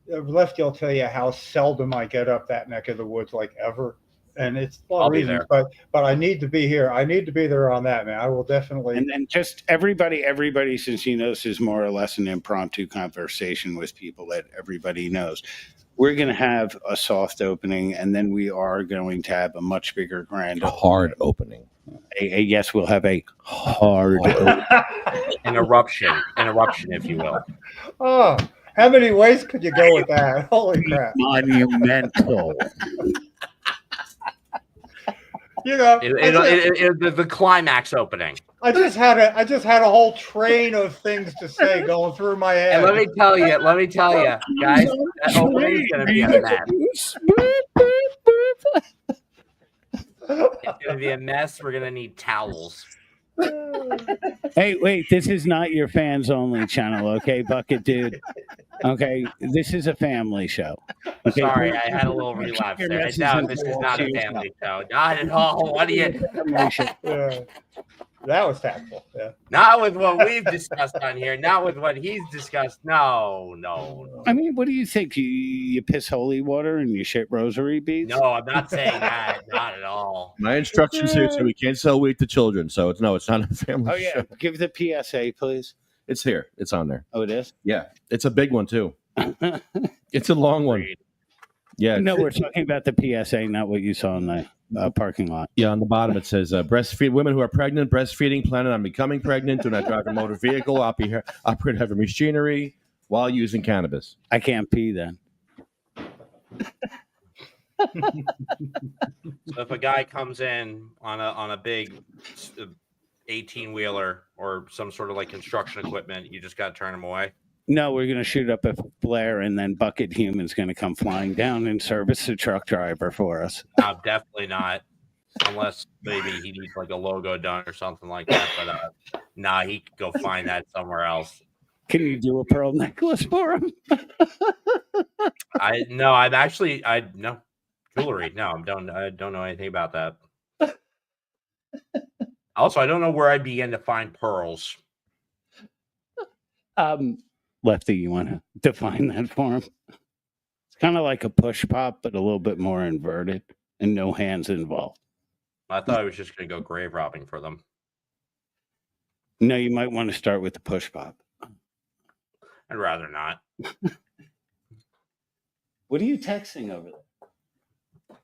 Lefty will tell you how seldom I get up that neck of the woods, like ever, and it's a lot I'll of be reasons. there. But I need to be here. I need to be there on that, man. I will definitely. and then just everybody, since you know this is more or less an impromptu conversation with people that everybody knows, we're going to have a soft opening, and then we are going to have a much bigger grand Hard opening. yes, we'll have a hard opening. An eruption, if you will. Oh, how many ways could you go with that? Holy crap! Monumental. You know, The climax opening. I just had a whole train of things to say going through my head. And let me tell you, guys, that opening is going to be a mess. It's going to be a mess. We're going to need towels. Hey, wait, this is not your fans only channel, okay, Bucket Dude? Okay, this is a family show. Okay, Sorry, I had a little relapse there. No, this is not a family show. Not at all. What do you? Yeah. That was tactful. Yeah. Not with what we've discussed on here. Not with what he's discussed. No. I mean, what do you think? You piss holy water and you shit rosary beads? No, I'm not saying that. Not at all. My instructions here say we can't sell weed to children, so it's not a family Oh, yeah. show. Give the PSA, please. It's here. It's on there. Oh, it is? Yeah, it's a big one too. It's a long one. Yeah, No, we're talking about the PSA, not what you saw in the parking lot. yeah. On the bottom it says, "Breastfeed women who are pregnant, breastfeeding, planning on becoming pregnant, do not drive a motor vehicle, operate heavy machinery while using cannabis." I can't pee then. So if a guy comes in on a big 18-wheeler or some sort of like construction equipment, you just got to turn him away. No, we're going to shoot up a flare, and then Bucket Human's going to come flying down and service the truck driver for us. No, definitely not. Unless maybe he needs like a logo done or something like that. But nah, he could go find that somewhere else. Can you do a pearl necklace for him? No jewelry. No, I don't know anything about that. Also, I don't know where I begin to find pearls. Lefty, you want to define that for him? It's kind of like a push pop, but a little bit more inverted and no hands involved. I thought I was just going to go grave robbing for them. No, you might want to start with the push pop. I'd rather not. What are you texting over there?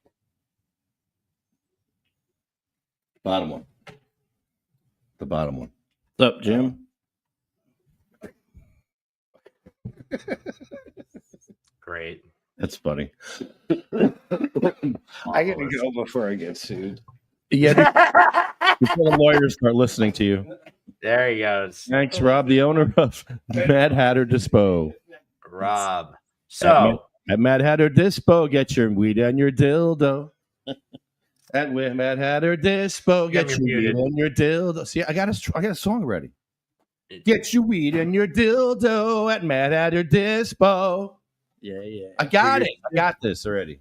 Bottom one. The bottom one. What's up, Jim? Great. That's funny. I gotta go before I get sued. Yeah, before the lawyers start listening to you. There he goes. Thanks, Rob, the owner of Mad Hatter Dispo. Rob. So At Mad Hatter Dispo, get your weed and your dildo. At Mad Hatter Dispo, get your weed and your dildo. See, I got a song ready. Get your weed and your dildo at Mad Hatter Dispo. Yeah. I got it. I got this already.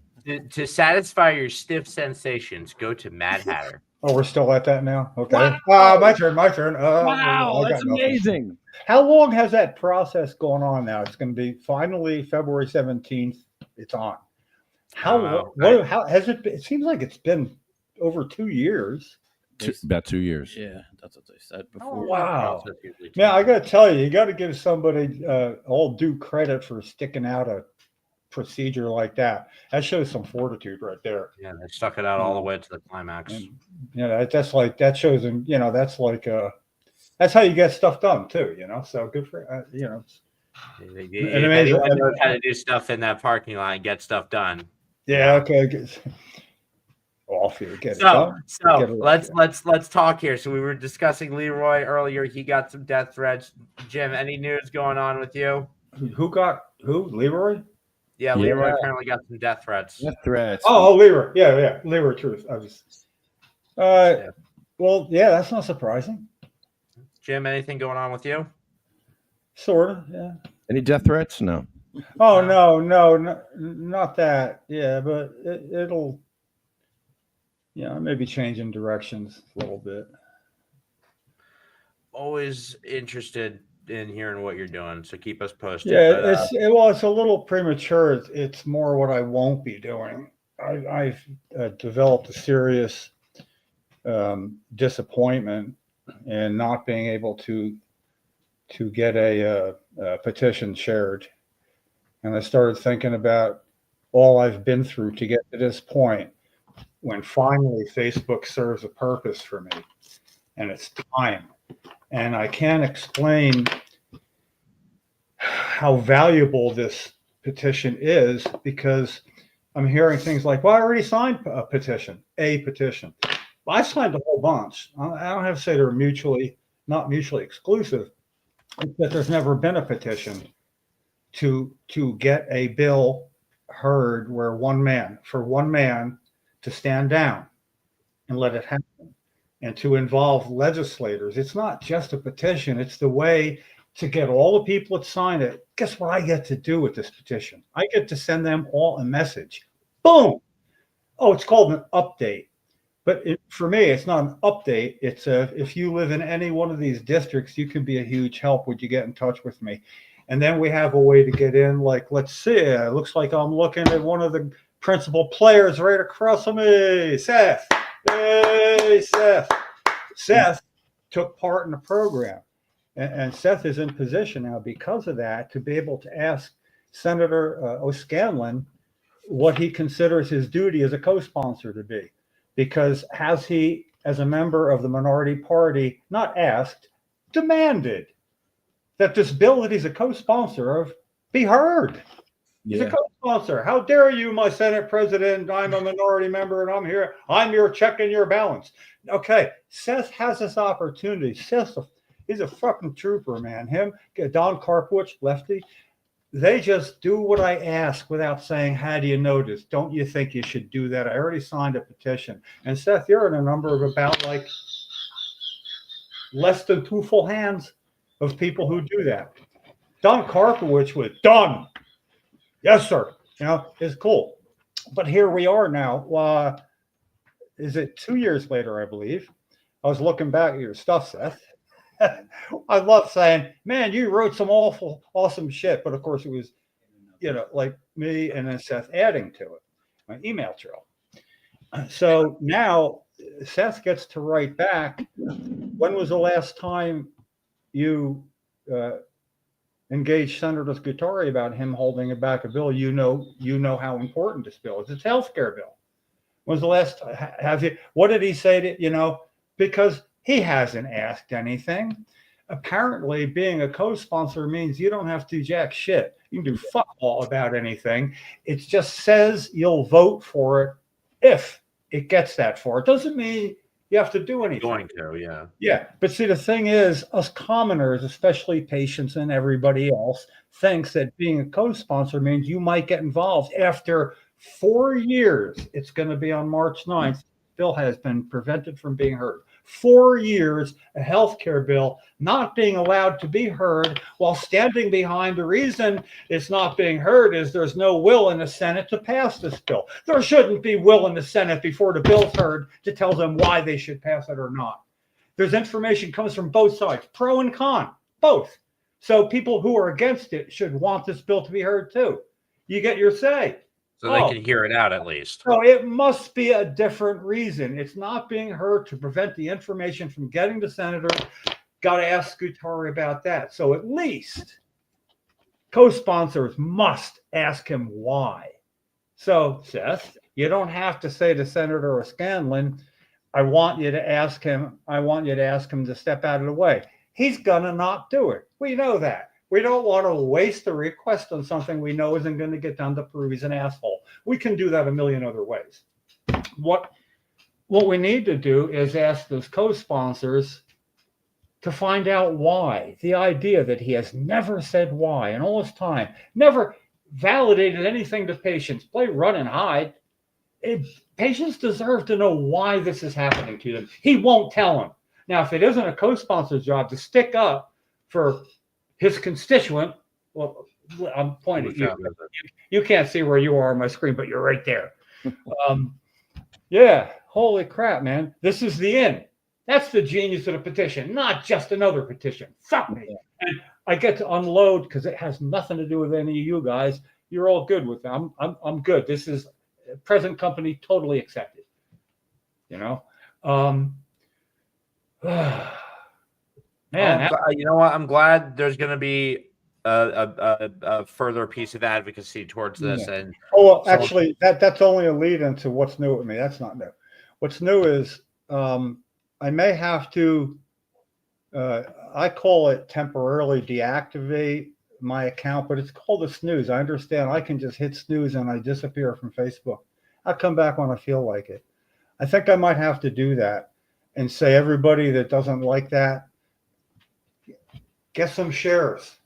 to satisfy your stiff sensations, go to Mad Hatter. Oh, we're still at that now. Okay. Wow. My turn. Wow, I that's got nothing. amazing. How long has that process going on now? It's going to be finally February 17th. It's on. How has it been? It seems like it's been over 2 years. About 2 years. Yeah, that's what they said before. Wow. Now, I got to tell you got to give somebody all due credit for sticking out a procedure like that. That shows some fortitude right there. Yeah, they stuck it out all the way to the climax. And, that's like, that shows them, that's like, that's how you get stuff done too, so good for, If anyone knows how to do stuff in that parking lot and get stuff done. Yeah, okay. Off you get it So, done. Get it off let's talk here. So we were discussing Leroy earlier. He got some death threats. Jim, any news going on with you? you. Who? Leroy? Yeah, Leroy apparently got some death threats. Death threats. Oh, Leroy. Yeah. Leroy Truth. I was. Well, yeah, that's not surprising. Jim, anything going on with you? Sort of. Yeah. Any death threats? No. Oh no, not that. Yeah, but it'll. Yeah, maybe changing directions a little bit. Always interested in hearing what you're doing, so keep us posted. Yeah, but, it's a little premature. It's more what I won't be doing. I've developed a serious disappointment in not being able to get a petition shared, and I started thinking about all I've been through to get to this point. When finally Facebook serves a purpose for me, and it's time, and I can't explain how valuable this petition is because I'm hearing things like, well, I already signed a petition. Well, I signed a whole bunch. I don't have to say they're not mutually exclusive, but there's never been a petition to get a bill heard where one man to stand down and let it happen and to involve legislators. It's not just a petition. It's the way to get all the people that sign it. Guess what I get to do with this petition? I get to send them all a message. Boom. Oh, it's called an update. But for me, it's not an update. It's if you live in any one of these districts, you can be a huge help. Would you get in touch with me? And then we have a way to get in. Like, let's see. It looks like I'm looking at one of the principal players right across from me, Seth. Hey, Seth. Seth took part in the program. And Seth is in position now because of that to be able to ask Senator O'Scanlan what he considers his duty as a co-sponsor to be. Because has he, as a member of the minority party, not asked, demanded that this bill that he's a co-sponsor of be heard? He's a co-sponsor. How dare you, my Senate president? I'm a minority member and I'm here. I'm your check and your balance. Okay, Seth has this opportunity. Seth, he's a fucking trooper, man. Him, Don Karpwich, lefty. They just do what I ask without saying, how do you know this? Don't you think you should do that? I already signed a petition. And Seth, you're in a number of about like less than 2 full hands of people who do that. Don Karpwich was done. Yes, sir. You know, it's cool. But here we are now. Is it 2 years later, I believe? I was looking back at your stuff, Seth. I love saying, man, you wrote some awesome shit. But of course, it was, like me and then Seth adding to it, my email trail. So now Seth gets to write back. When was the last time you engaged Senator Scutari about him holding back a bill? You know how important this bill is. It's a health care bill. When's the last what did he say to, because he hasn't asked anything. Apparently, being a co-sponsor means you don't have to do jack shit. You can do fuck all about anything. It just says you'll vote for it if it gets that far. It doesn't mean you have to do anything. Going to, yeah. Yeah. But see, the thing is, us commoners, especially patients and everybody else, thinks that being a co-sponsor means you might get involved. After 4 years, it's going to be on March 9th, bill has been prevented from being heard. 4 years, a health care bill not being allowed to be heard while standing behind the reason it's not being heard is there's no will in the Senate to pass this bill. There shouldn't be will in the Senate before the bill's heard to tell them why they should pass it or not. There's information comes from both sides, pro and con, both. So people who are against it should want this bill to be heard too. You get your say. So they can hear it out at least. So it must be a different reason. It's not being heard to prevent the information from getting to senators. Got to ask Scutari about that. So at least co-sponsors must ask him why. So, Seth, you don't have to say to Senator O'Scanlan, I want you to ask him to step out of the way. He's going to not do it. We know that. We don't want to waste a request on something we know isn't going to get done to prove he's an asshole. We can do that a million other ways. What what we need to do is ask those co-sponsors to find out why. The idea that he has never said why in all his time, never validated anything to patients. Play run and hide. Patients deserve to know why this is happening to them. He won't tell them. Now, if it isn't a co-sponsor's job to stick up for his constituent, well, I'm pointing at you. You can't see where you are on my screen, but you're right there. Yeah, holy crap, man. This is the end. That's the genius of the petition, not just another petition. Fuck me. And I get to unload because it has nothing to do with any of you guys. You're all good with them. I'm good. This is present company totally accepted. You know? Man, you know what? I'm glad there's going to be a further piece of advocacy towards this. Yeah. And well, actually, that's only a lead into what's new with me. That's not new. What's new is I may have to. I call it temporarily deactivate my account, but it's called a snooze. I understand. I can just hit snooze and I disappear from Facebook. I'll come back when I feel like it. I think I might have to do that and say everybody that doesn't like that, get some shares,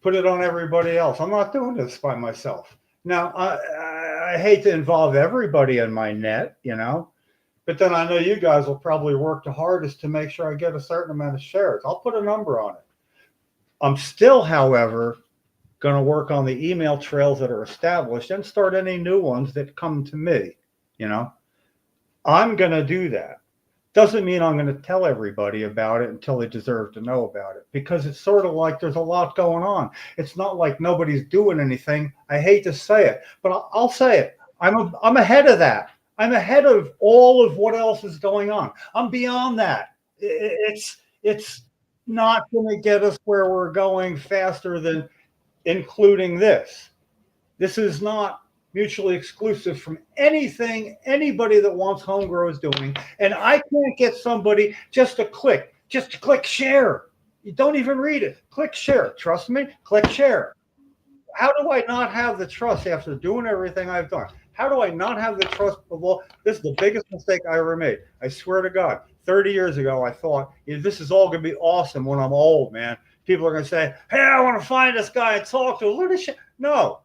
put it on everybody else. I'm not doing this by myself. Now, I hate to involve everybody in my net, you know, but then I know you guys will probably work the hardest to make sure I get a certain amount of shares. I'll put a number on it. I'm still, however, going to work on the email trails that are established and start any new ones that come to me, you know. I'm going to do that. Doesn't mean I'm going to tell everybody about it until they deserve to know about it, because it's sort of like there's a lot going on. It's not like nobody's doing anything. I hate to say it, but I'll say it. I'm ahead of that. I'm ahead of all of what else is going on. I'm beyond that. It's not going to get us where we're going faster than including this. This is not mutually exclusive from anything anybody that wants home grow is doing. And I can't get somebody just to click share. You don't even read it. Click share. Trust me, click share. How do I not have the trust after doing everything I've done? How do I not have the trust of all? This is the biggest mistake I ever made. I swear to God, 30 years ago, I thought, this is all going to be awesome when I'm old, man. People are going to say, hey, I want to find this guy and talk to him. Look at shit. No,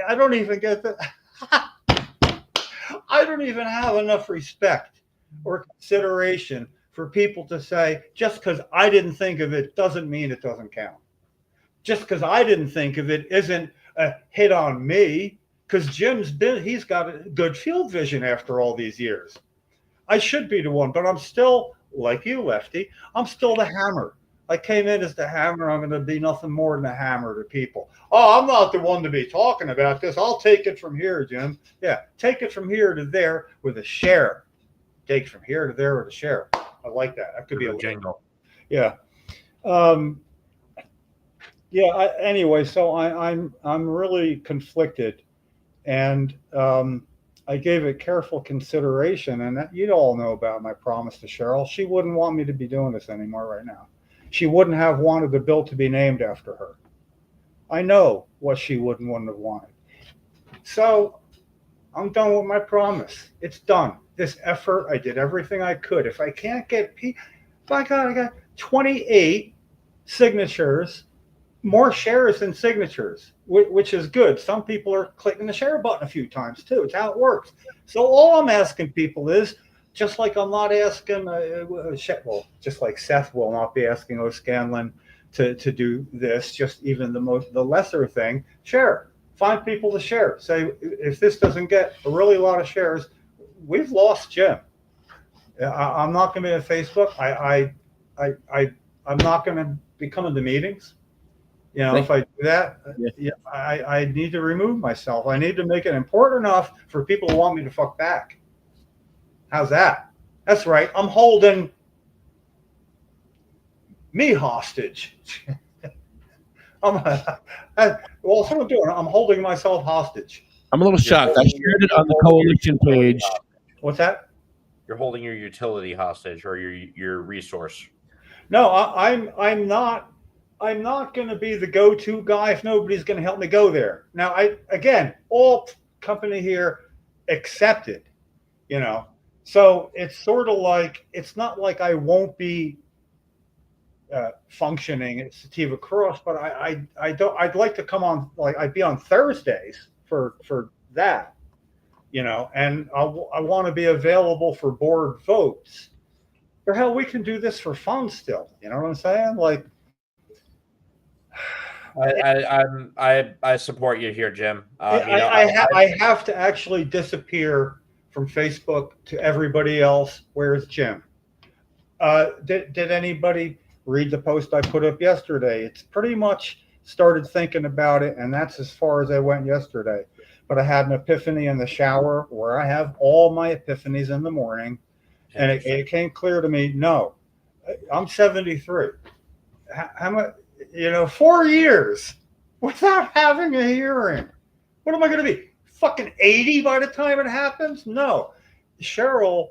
I don't even get that. I don't even have enough respect or consideration for people to say, just because I didn't think of it doesn't mean it doesn't count. Just because I didn't think of it isn't a hit on me, because he's got a good field vision after all these years. I should be the one, but I'm still, like you, Lefty, I'm still the hammer. I came in as the hammer. I'm going to be nothing more than a hammer to people. Oh, I'm not the one to be talking about this. I'll take it from here, Jim. Yeah, take it from here to there with a share. Take it from here to there with a share. I like that. That could be a jingle. Yeah. Anyway, so I'm really conflicted, and I gave it careful consideration, and you all know about my promise to Cheryl. She wouldn't want me to be doing this anymore right now. She wouldn't have wanted the bill to be named after her. I know what she wouldn't have wanted. So I'm done with my promise. It's done. This effort, I did everything I could. If I can't get by God, I got 28 signatures, more shares than signatures, which is good. Some people are clicking the share button a few times too. It's how it works. So all I'm asking people is, just like I'm not asking, just like Seth will not be asking O'Scanlan to do this, just even the lesser thing, share. Find people to share. Say, if this doesn't get a really lot of shares, we've lost Jim. I'm not going to be on Facebook. I'm not going to be coming to meetings. You know, if I do that, I need to remove myself. I need to make it important enough for people who want me to fuck back. How's that? That's right. I'm holding me hostage. Well, that's what I'm doing. I'm holding myself hostage. I'm a little shocked. I shared it on the coalition page. What's that? You're holding your utility hostage, or your resource. No, I'm not going to be the go-to guy if nobody's going to help me go there. Now, all company here accepted, you know. So it's sort of like, it's not like I won't be functioning at Sativa Cross, but I don't. I'd like to come on, like I'd be on Thursdays for that, and I want to be available for board votes. For hell, we can do this for fun still. You know what I'm saying? Like, I support you here, Jim. I have to actually disappear from Facebook to everybody else. Where's Jim? Did anybody read the post I put up yesterday? It's pretty much started thinking about it, and that's as far as I went yesterday. But I had an epiphany in the shower, where I have all my epiphanies in the morning, and it came clear to me, no, I'm 73. How much, 4 years without having a hearing. What am I going to be? Fucking 80 by the time it happens? No. Cheryl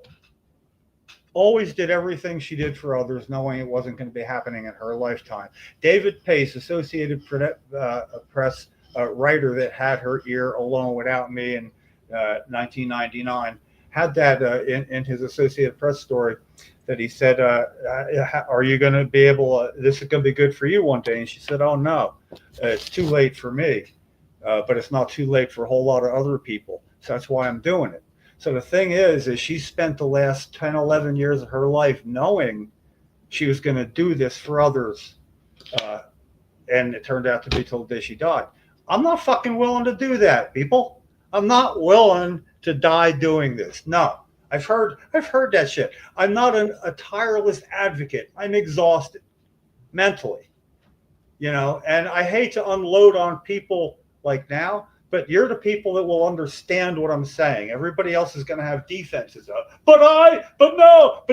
always did everything she did for others, knowing it wasn't going to be happening in her lifetime. David Pace, Associated Press writer that had her ear alone without me in 1999, had that in his Associated Press story, that he said, are you going to be able, this is going to be good for you one day? And she said, oh, no, it's too late for me, but it's not too late for a whole lot of other people. So that's why I'm doing it. So the thing is she spent the last 10, 11 years of her life knowing she was going to do this for others. And it turned out to be till the day she died. I'm not fucking willing to do that, people. I'm not willing to die doing this. No, I've heard that shit. I'm not a tireless advocate. I'm exhausted mentally, and I hate to unload on people like now, but you're the people that will understand what I'm saying. Everybody else is going to have defenses. But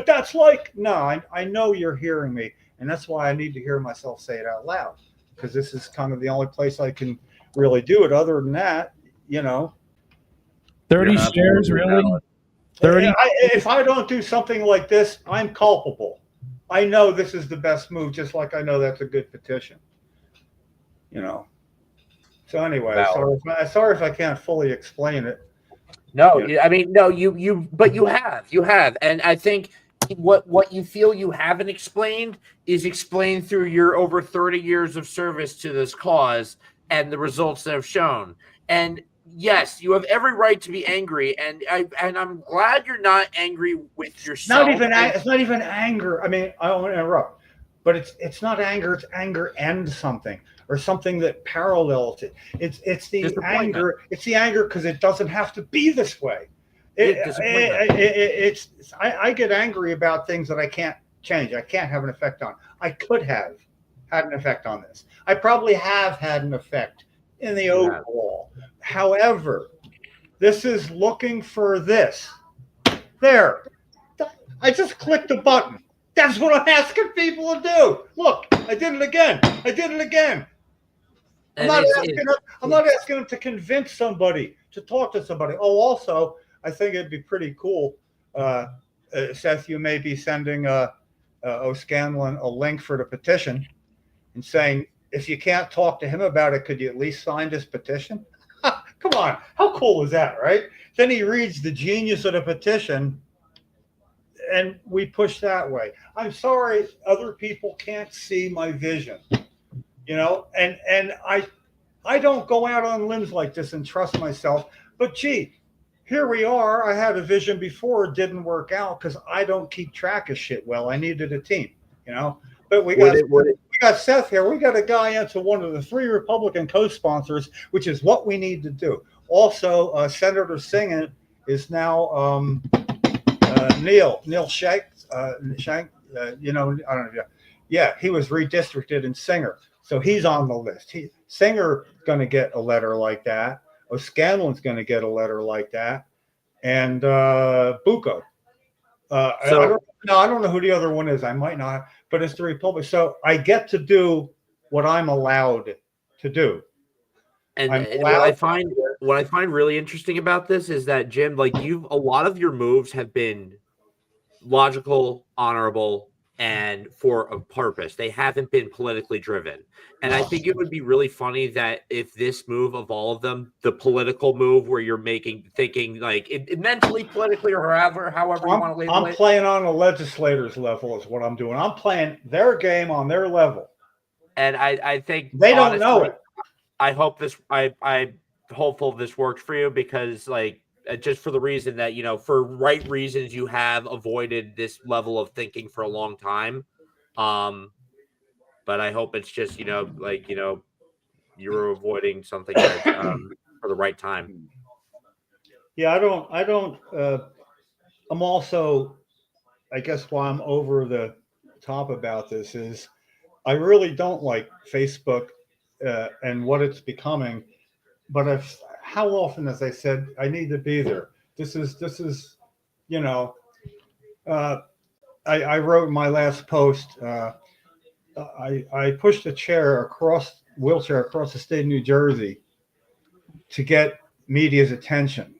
that's like, no, I know you're hearing me. And that's why I need to hear myself say it out loud, because this is kind of the only place I can really do it. Other than that, 30 shares, really? 30? If I don't do something like this, I'm culpable. I know this is the best move, just like I know that's a good petition. So anyway, sorry if I can't fully explain it. No, I mean, no, but you have, and I think what you feel you haven't explained is explained through your over 30 years of service to this cause and the results that have shown. And yes, you have every right to be angry, and I'm glad you're not angry with yourself. It's not even anger. I mean, I don't want to interrupt, but it's not anger. It's anger and something, or something that parallels it. It's the anger. It's the anger because it doesn't have to be this way. I get angry about things that I can't change. I can't have an effect on. I could have had an effect on this. I probably have had an effect in the overall. However, this is looking for this. There. I just clicked a button. That's what I'm asking people to do. Look, I did it again. I'm not asking them to convince somebody, to talk to somebody. Oh, also, I think it'd be pretty cool, Seth, you may be sending O'Scanlan a link for the petition and saying, if you can't talk to him about it, could you at least sign this petition? Come on. How cool is that, right? Then he reads the genius of the petition, and we push that way. I'm sorry other people can't see my vision, and I don't go out on limbs like this and trust myself. But gee, here we are. I had a vision before, it didn't work out because I don't keep track of shit well. I needed a team, But we got Seth here. We got a guy into one of the 3 Republican co-sponsors, which is what we need to do. Also, Senator Singh is now Neil Shank. I don't know. Yeah, he was redistricted in Singer, so he's on the list. Singer going to get a letter like that. O'Scanlan's going to get a letter like that, and Bucco. I don't know who the other one is. I might not, but it's the Republic. So I get to do what I'm allowed to do. And what I find really interesting about this is that, Jim, like a lot of your moves have been logical, honorable, and for a purpose. They haven't been politically driven. And I think it would be really funny that if this move of all of them, the political move where you're thinking like mentally, politically, or however you want to label it. I'm playing on a legislator's level is what I'm doing. I'm playing their game on their level. And I think they don't know it. I hope I'm hopeful this works for you, because like, just for the reason that, for right reasons, you have avoided this level of thinking for a long time. But I hope it's just, you're avoiding something that, for the right time. Yeah, I'm also, I guess why I'm over the top about this is I really don't like Facebook and what it's becoming. But how often, as I said, I need to be there. This is, I wrote in my last post, I pushed a wheelchair across the state of New Jersey to get media's attention.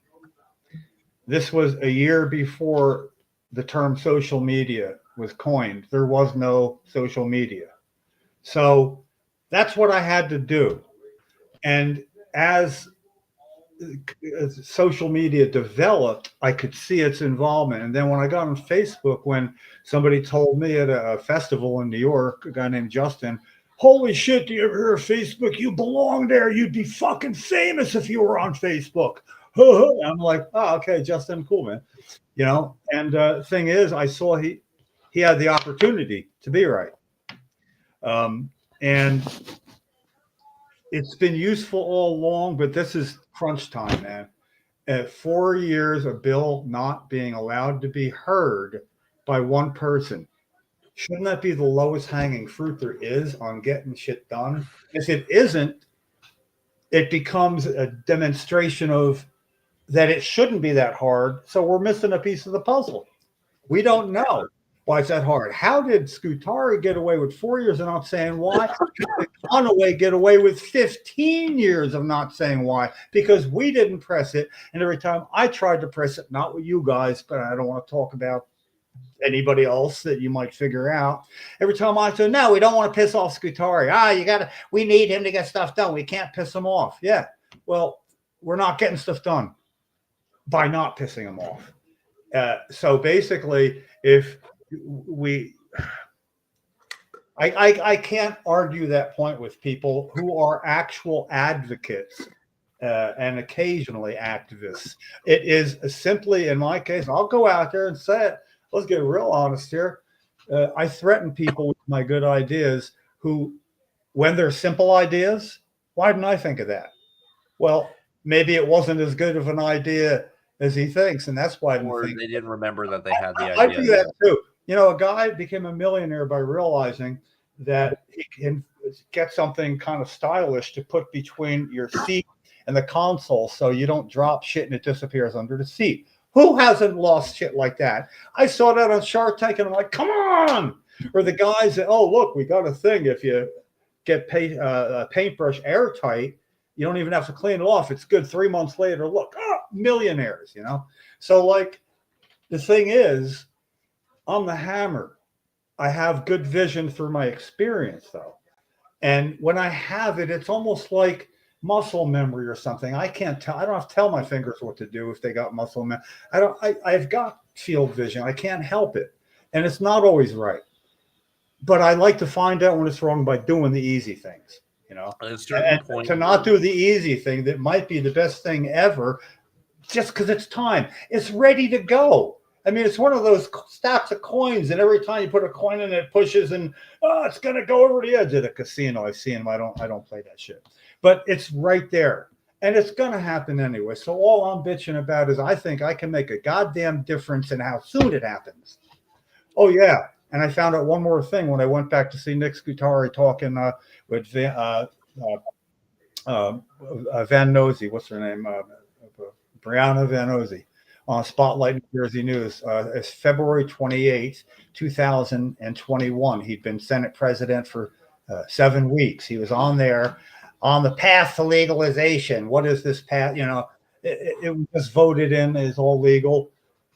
This was a year before the term social media was coined. There was no social media. So that's what I had to do. And as social media developed, I could see its involvement. And then when I got on Facebook, when somebody told me at a festival in New York, a guy named Justin, holy shit, do you ever hear of Facebook? You belong there. You'd be fucking famous if you were on Facebook. I'm like, oh, okay, Justin, cool, man. And the thing is, I saw he had the opportunity to be right. And it's been useful all along, but this is crunch time, man. At 4 years, a bill not being allowed to be heard by one person. Shouldn't that be the lowest hanging fruit there is on getting shit done? If it isn't, it becomes a demonstration of that it shouldn't be that hard. So we're missing a piece of the puzzle. We don't know why it's that hard. How did Scutari get away with 4 years of not saying why? Conaway get away with 15 years of not saying why? Because we didn't press it. And every time I tried to press it, not with you guys, but I don't want to talk about anybody else that you might figure out. Every time I said, no, we don't want to piss off Scutari. We need him to get stuff done. We can't piss him off. Yeah. Well, we're not getting stuff done by not pissing him off. So basically, if I can't argue that point with people who are actual advocates and occasionally activists. It is simply, in my case, I'll go out there and say it. Let's get real honest here. I threaten people with my good ideas who, when they're simple ideas, why didn't I think of that? Well, maybe it wasn't as good of an idea as he thinks, and that's why they didn't remember that they had the idea. I do that too. A guy became a millionaire by realizing that he can get something kind of stylish to put between your seat and the console so you don't drop shit and it disappears under the seat. Who hasn't lost shit like that? I saw that on Shark Tank and I'm like, come on. Or the guys that, oh, look, we got a thing. If you get paintbrush airtight, you don't even have to clean it off. It's good. 3 months later, look, millionaires, So like the thing is, I'm the hammer. I have good vision through my experience though. And when I have it, it's almost like muscle memory or something. I can't tell. I don't have to tell my fingers what to do if they got muscle memory. I've got field vision. I can't help it. And it's not always right. But I like to find out when it's wrong by doing the easy things, and to not do the easy thing that might be the best thing ever just because it's time. It's ready to go. I mean, it's one of those stacks of coins, and every time you put a coin in, it pushes, and it's going to go over the edge at a casino. I've seen them. I don't play that shit. But it's right there, and it's going to happen anyway. So all I'm bitching about is I think I can make a goddamn difference in how soon it happens. Oh, yeah. And I found out one more thing when I went back to see Nick Scutari talking with Van Nosy. What's her name? Brianna Van Nosy on Spotlight New Jersey News. It's February 28th, 2021. He'd been Senate president for 7 weeks. He was on there on the path to legalization. What is this path? It was voted in as all legal.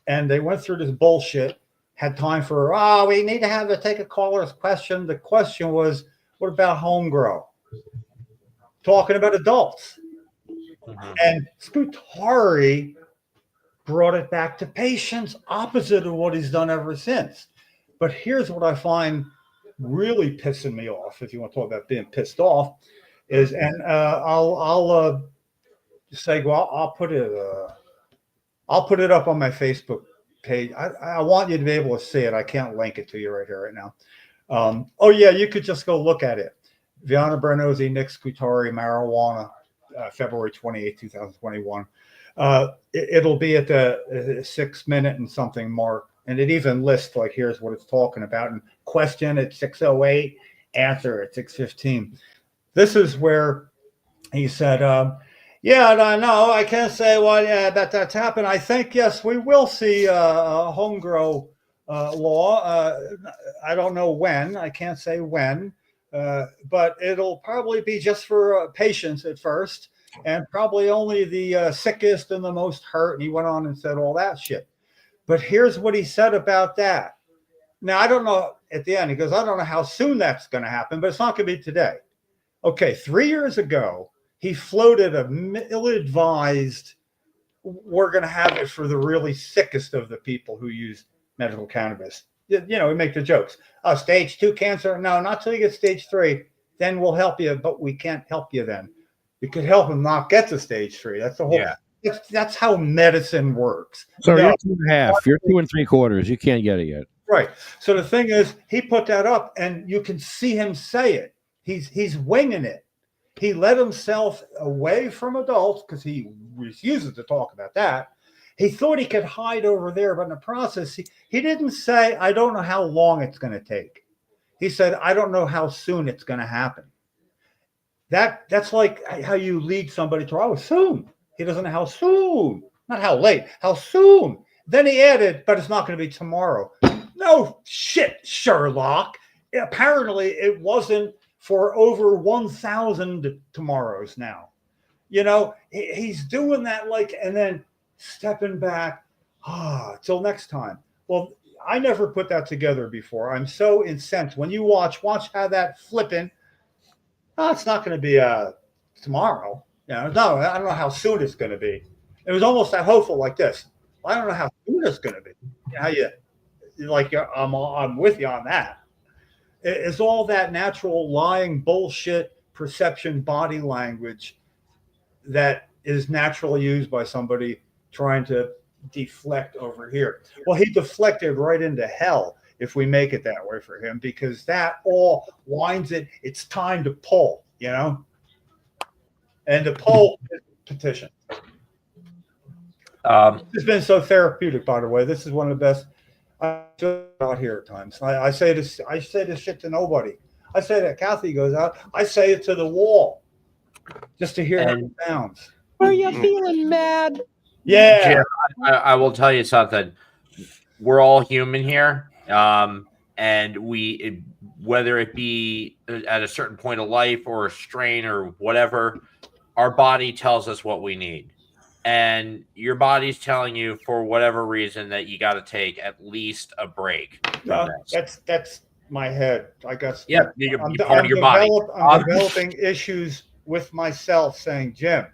And they went through this bullshit. had time for, we need to take a caller's question. The question was, what about home grow? Talking about adults. Mhm. And Scutari brought it back to patients, opposite of what he's done ever since. But here's what I find really pissing me off, if you want to talk about being pissed off, is, and I'll say, well, I'll put it up on my Facebook page. I want you to be able to see it. I can't link it to you right here, right now. Oh yeah, you could just go look at it. Viana Bernozzi, Nick Scutari, marijuana, February 28, 2021. It'll be at the 6 minute and something mark. And it even lists, like, here's what it's talking about. And question at 6:08, answer at 6:15. This is where he said, yeah, no, I can't say what that's happened. I think, yes, we will see a home grow law. I don't know when. I can't say when. But it'll probably be just for patients at first, and probably only the sickest and the most hurt. And he went on and said all that shit. But here's what he said about that. Now, I don't know at the end. He goes, I don't know how soon that's going to happen, but it's not going to be today. Okay, 3 years ago, he floated a ill-advised, we're going to have it for the really sickest of the people who use medical cannabis. We make the jokes. Stage 2 cancer? No, not till you get stage 3. Then we'll help you, but we can't help you then. We could help him not get to stage 3. That's the whole. Yeah. That's how medicine works. So No, you're 2.5. You're 2 3/4. You can't get it yet. right. So the thing is, he put that up, and you can see him say it. He's winging it. He let himself away from adults because he refuses to talk about that. He thought he could hide over there, but in the process, he didn't say, I don't know how long it's going to take. He said, I don't know how soon it's going to happen. That's like how you lead somebody to, soon. He doesn't know how soon, not how late, how soon. Then he added, but it's not going to be tomorrow. No shit, Sherlock. Apparently, it wasn't for over 1,000 tomorrows now. He's doing that, and then stepping back, till next time. Well, I never put that together before. I'm so incensed. When you watch how that flipping, it's not going to be tomorrow. No, I don't know how soon it's going to be. It was almost that hopeful, like this. I don't know how soon it's going to be. I'm with you on that. It's all that natural lying bullshit perception body language that is naturally used by somebody trying to deflect over here. Well, he deflected right into hell if we make it that way for him, because that all winds it. It's time to pull, and the pull is petition. It's been so therapeutic, by the way. This is one of the best I feel out here at times. I say this shit to nobody. I say that Kathy goes out. I say it to the wall just to hear how it sounds. Are you feeling mad? Yeah. Jim, I will tell you something. We're all human here. And whether it be at a certain point of life or a strain or whatever, our body tells us what we need. And your body's telling you, for whatever reason, that you got to take at least a break. That's my head. I guess. Yeah, you're part of your body. I'm developing issues with myself, saying, Jim,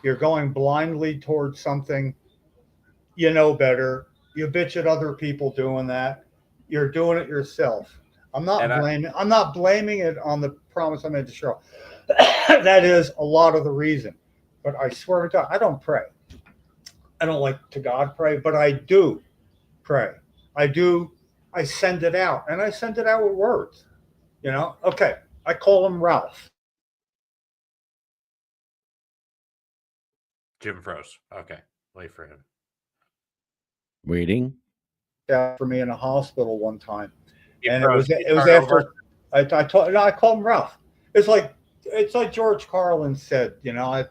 you're going blindly towards something. You know better. You bitch at other people doing that. You're doing it yourself. I'm not blaming it on the promise I made to Cheryl. That is a lot of the reason. But I swear to God, I don't pray. I don't like to God pray, but I do pray. I send it out, and I send it out with words. Okay, I call him Ralph. Jim froze. Okay, wait for him. Waiting. For me in a hospital one time, and froze. it was after I called him Ralph. It's like George Carlin said. I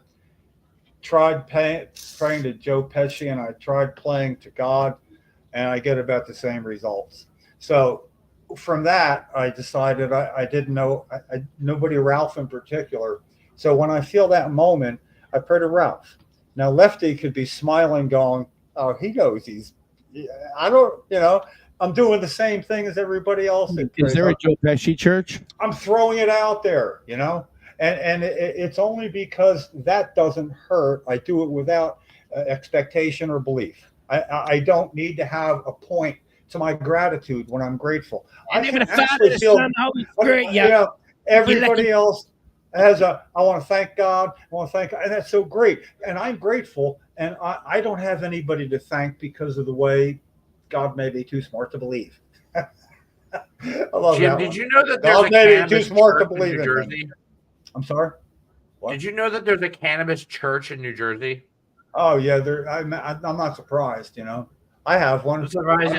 tried praying to Joe Pesci, and I tried playing to God, and I get about the same results. So from that, I decided I didn't know nobody Ralph in particular. So when I feel that moment, I pray to Ralph. Now Lefty could be smiling, going, "Oh, he knows I don't, I'm doing the same thing as everybody else. Is there a Joe Pesci church? I'm throwing it out there, you know, and it's only because that doesn't hurt. I do it without expectation or belief. I don't need to have a point to my gratitude when I'm grateful. I can actually feel, you know, everybody else has I want to thank God. I want to thank God, and that's so great. And I'm grateful, and I don't have anybody to thank because of the way God made me too smart to believe. I love Jim, that did one. you know that there's God a made me cannabis too smart to church in believe New in Jersey? things. I'm sorry. What? Did you know that there's a cannabis church in New Jersey? Oh yeah, I'm not surprised. You know, I have one. I'm surprised.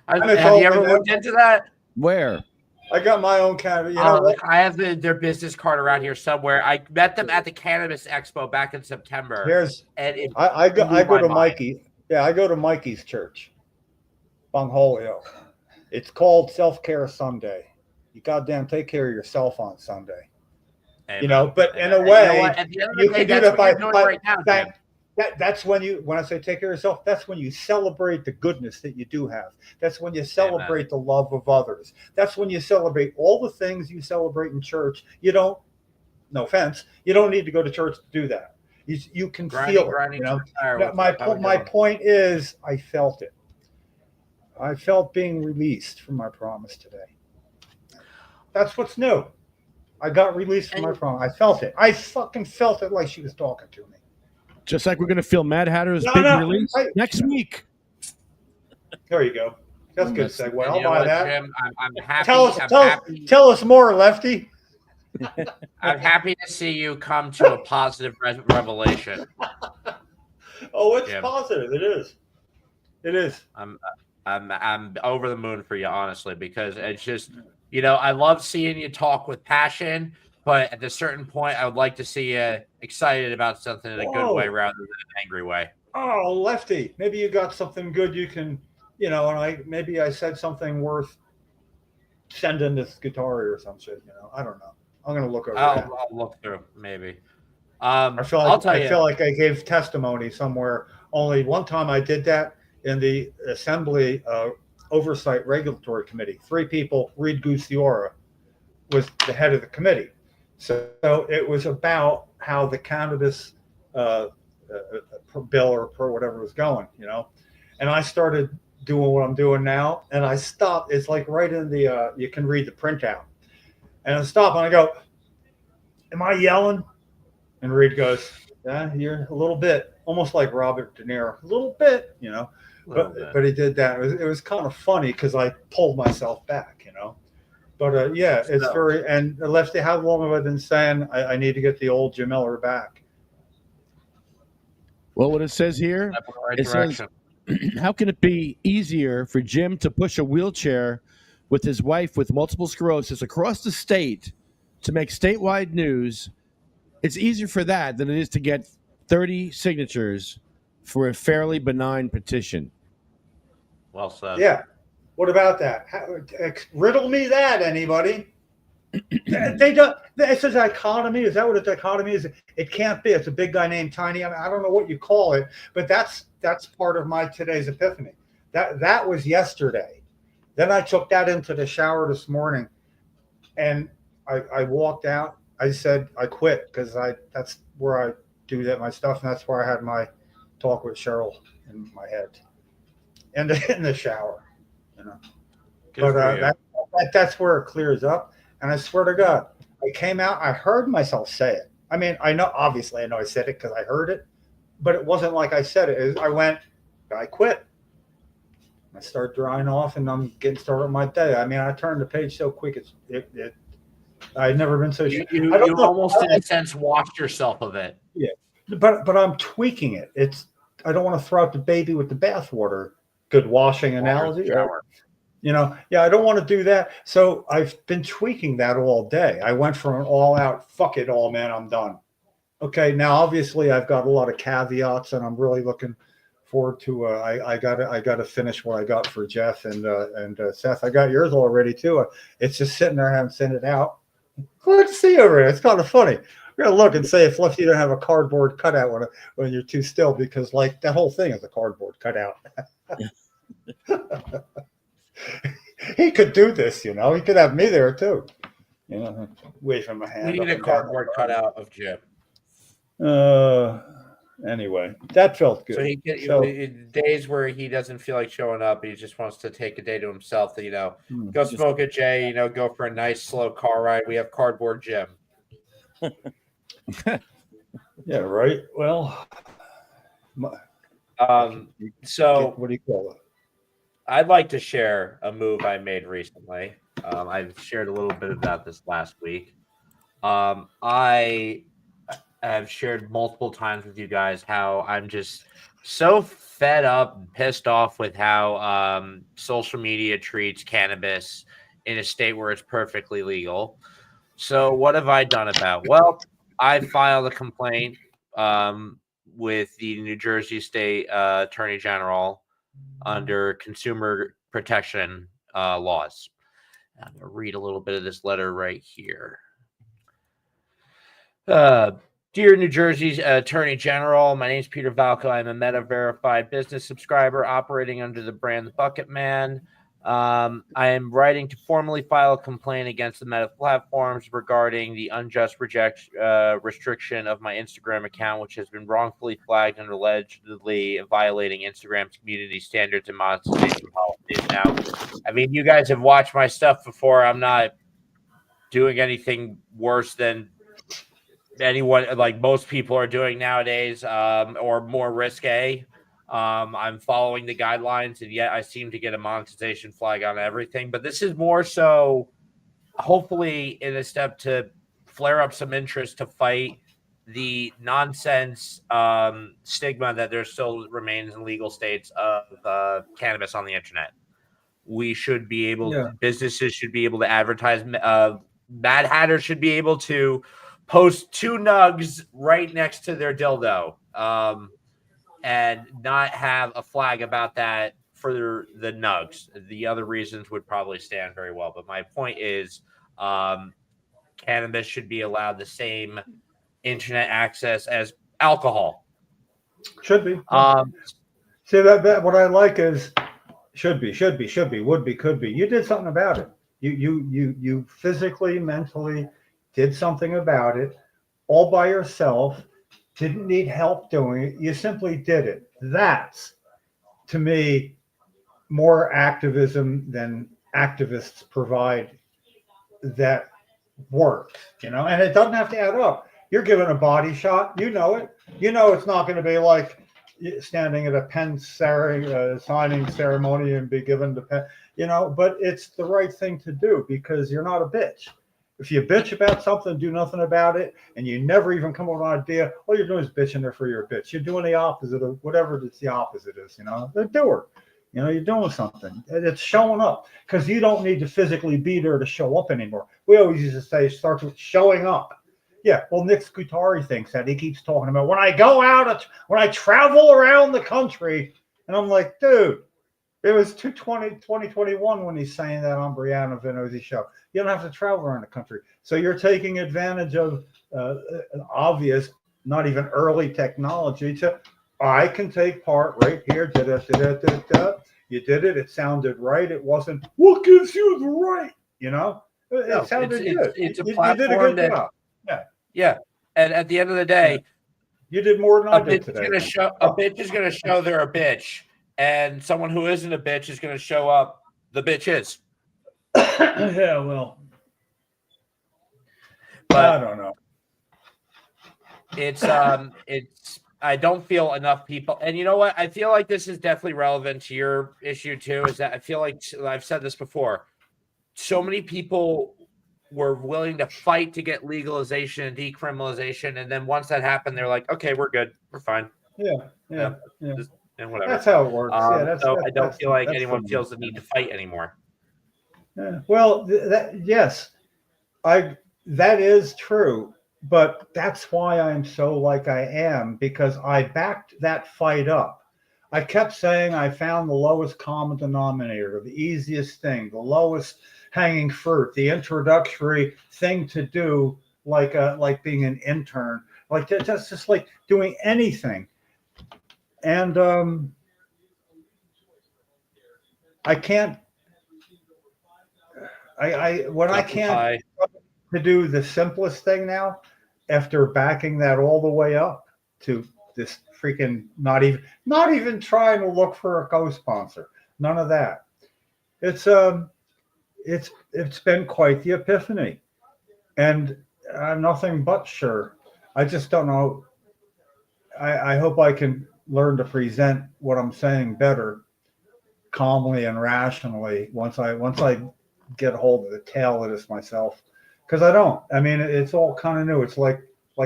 I'm Have you ever involved in looked into that? Where? I got my own cannabis. You know what? I have their business card around here somewhere. I met them at the Cannabis Expo back in September. Here's and it I go blew my to mind. Mikey. Yeah, I go to Mikey's church, Bungholio. It's called Self Care Sunday. You goddamn take care of yourself on Sunday. Amen. You know, but in Amen. a way, You know what? At the end of the you day, can do that's that what you're doing right now, Jim. That's when when I say take care of yourself, that's when you celebrate the goodness that you do have. That's when you celebrate the love of others. That's when you celebrate all the things you celebrate in church. You don't, no offense, you don't need to go to church to do that. You can feel it. You know, my point is, I felt it. I felt being released from my promise today. That's what's new. I got released from my promise. I felt it. I fucking felt it like she was talking to me. Just like we're going to feel Mad Hatter's big release next week. There you go. That's a good segue. I'll buy that. Jim, I'm happy. Tell us more, Lefty. I'm happy to see you come to a positive revelation. Oh, it's positive. It is. It is. I'm over the moon for you, honestly, because it's just, you know, I love seeing you talk with passion. But at a certain point, I would like to see you excited about something in a good way rather than an angry way. Oh, Lefty, maybe you got something good you can, you know, and maybe I said something worth sending this guitar or some shit, you know. I don't know. I'm gonna look over that. I'll look through, maybe. I feel like I gave testimony somewhere. Only one time I did that in the Assembly Oversight Regulatory Committee. 3 people, Reed Guciora was the head of the committee. So it was about how the cannabis bill or whatever was going, you know. And I started doing what I'm doing now, and I stopped. It's like right in the you can read the printout. And I stop and I go, "Am I yelling?" And Reed goes, "Yeah, you're a little bit, almost like Robert De Niro, a little bit, you know." But he did that. It was kind of funny because I pulled myself back, you know. But yeah, it's very, and Lefty, how long have I been saying I need to get the old Jim Miller back? Well, what it says here, it says, how can it be easier for Jim to push a wheelchair with his wife with multiple sclerosis across the state to make statewide news? It's easier for that than it is to get 30 signatures for a fairly benign petition. Well said. Yeah. What about that? Riddle me that, anybody? They don't. It's a dichotomy. Is that what a dichotomy is? It can't be. It's a big guy named Tiny. I mean, I don't know what you call it, but that's part of my today's epiphany. That was yesterday. Then I took that into the shower this morning, and I walked out. I said I quit because that's where I do my stuff, and that's where I had my talk with Cheryl in my head, and in the shower. You know, but that's where it clears up. And I swear to God, I came out. I heard myself say it. I mean, obviously I know I said it because I heard it, but it wasn't like I said it. I quit. I start drying off, and I'm getting started on my day. I mean, I turned the page so quick. I'd never been so. You almost, in a sense, washed yourself of it. Yeah, but I'm tweaking it. I don't want to throw out the baby with the bathwater. Good washing analogy. You know, yeah, I don't want to do that. So I've been tweaking that all day. I went from an all-out, fuck it all, man, I'm done. Okay, now obviously I've got a lot of caveats, and I'm really looking forward to. I got to finish what I got for Jeff and Seth. I got yours already too. It's just sitting there. I haven't sent it out. Glad to see you over there. It's kind of funny. We're gonna look and say if Lefty don't have a cardboard cutout when you're too still, because like that whole thing is a cardboard cutout. He could do this, He could have me there too. Waving my We hand. need up a and down. cardboard cutout of Jim. Anyway, that felt good. So he get So, days where he doesn't feel like showing up, he just wants to take a day to himself. Go Just- smoke a J. Go for a nice slow car ride. We have cardboard Jim. yeah, right. Well, So what do you call it? I'd like to share a move I made recently. I've shared a little bit about this last week. I have shared multiple times with you guys how I'm just so fed up and pissed off with how social media treats cannabis in a state where it's perfectly legal. So what have I done about? Well, I filed a complaint with the New Jersey State Attorney General under consumer protection laws. I'm going to read a little bit of this letter right here. Dear New Jersey's Attorney General, my name is Peter Valco. I'm a Meta verified business subscriber operating under the brand The Bucket Man. I am writing to formally file a complaint against the Meta platforms regarding the unjust restriction of my Instagram account, which has been wrongfully flagged and allegedly violating Instagram's community standards and monetization policies. Now, I mean, you guys have watched my stuff before. I'm not doing anything worse than anyone, like most people are doing nowadays, or more risque. I'm following the guidelines, and yet I seem to get a monetization flag on everything. But this is more so, hopefully, in a step to flare up some interest to fight the nonsense stigma that there still remains in legal states of cannabis on the internet. We should be able, businesses should be able to advertise. Mad Hatters should be able to post 2 nugs right next to their dildo, and not have a flag about that for the nugs. The other reasons would probably stand very well. But my point is, cannabis should be allowed the same internet access as alcohol. Should be. See, that what I like is should be, would be, could be. You did something about it. You physically, mentally did something about it all by yourself. Didn't need help doing it. You simply did it. That's, to me, more activism than activists provide that works, and it doesn't have to add up. You're given a body shot. You know it. It's not going to be like standing at a pen signing ceremony and be given the pen, but it's the right thing to do because you're not a bitch. If you bitch about something, do nothing about it, and you never even come up with an idea, all you're doing is bitching there for your bitch. You're doing the opposite of whatever the opposite is, the doer. You're doing something. It's showing up because you don't need to physically be there to show up anymore. We always used to say it starts with showing up. Yeah, well, Nick Scutari thinks that. He keeps talking about when I go out, when I travel around the country, and I'm like, dude, it was 2021 when he's saying that on Brianna Venozzi's show. You don't have to travel around the country. So you're taking advantage of an obvious, not even early technology to, I can take part right here. Da-da-da-da-da-da. You did it. It sounded right. It wasn't, what gives you the right? It sounded good. It's a You platform did a good that, job. Yeah. And at the end of the day, you did more than I did today. A bitch is going to show they're a bitch. And someone who isn't a bitch is going to show up. The bitch is. Yeah, well, but I don't know. It's I don't feel enough people. And you know what? I feel like this is definitely relevant to your issue too. Is that I feel like I've said this before. So many people were willing to fight to get legalization and decriminalization, and then once that happened, they're like, "Okay, we're good, we're fine." Yeah. And whatever. That's how it works. So I don't feel like anyone feels the need to fight anymore. Yeah. Well, yes, that is true, but that's why I'm so like I am, because I backed that fight up. I kept saying I found the lowest common denominator, the easiest thing, the lowest hanging fruit, the introductory thing to do, like being an intern, like that's just like doing anything. And I can't when I can't to do the simplest thing now, after backing that all the way up to this freaking not even trying to look for a co-sponsor, none of that. It's been quite the epiphany, and I'm nothing but sure. I just don't know. I hope I can learn to present what I'm saying better, calmly and rationally once I get a hold of the tail of this myself, because I don't. I mean, it's all kind of new. It's like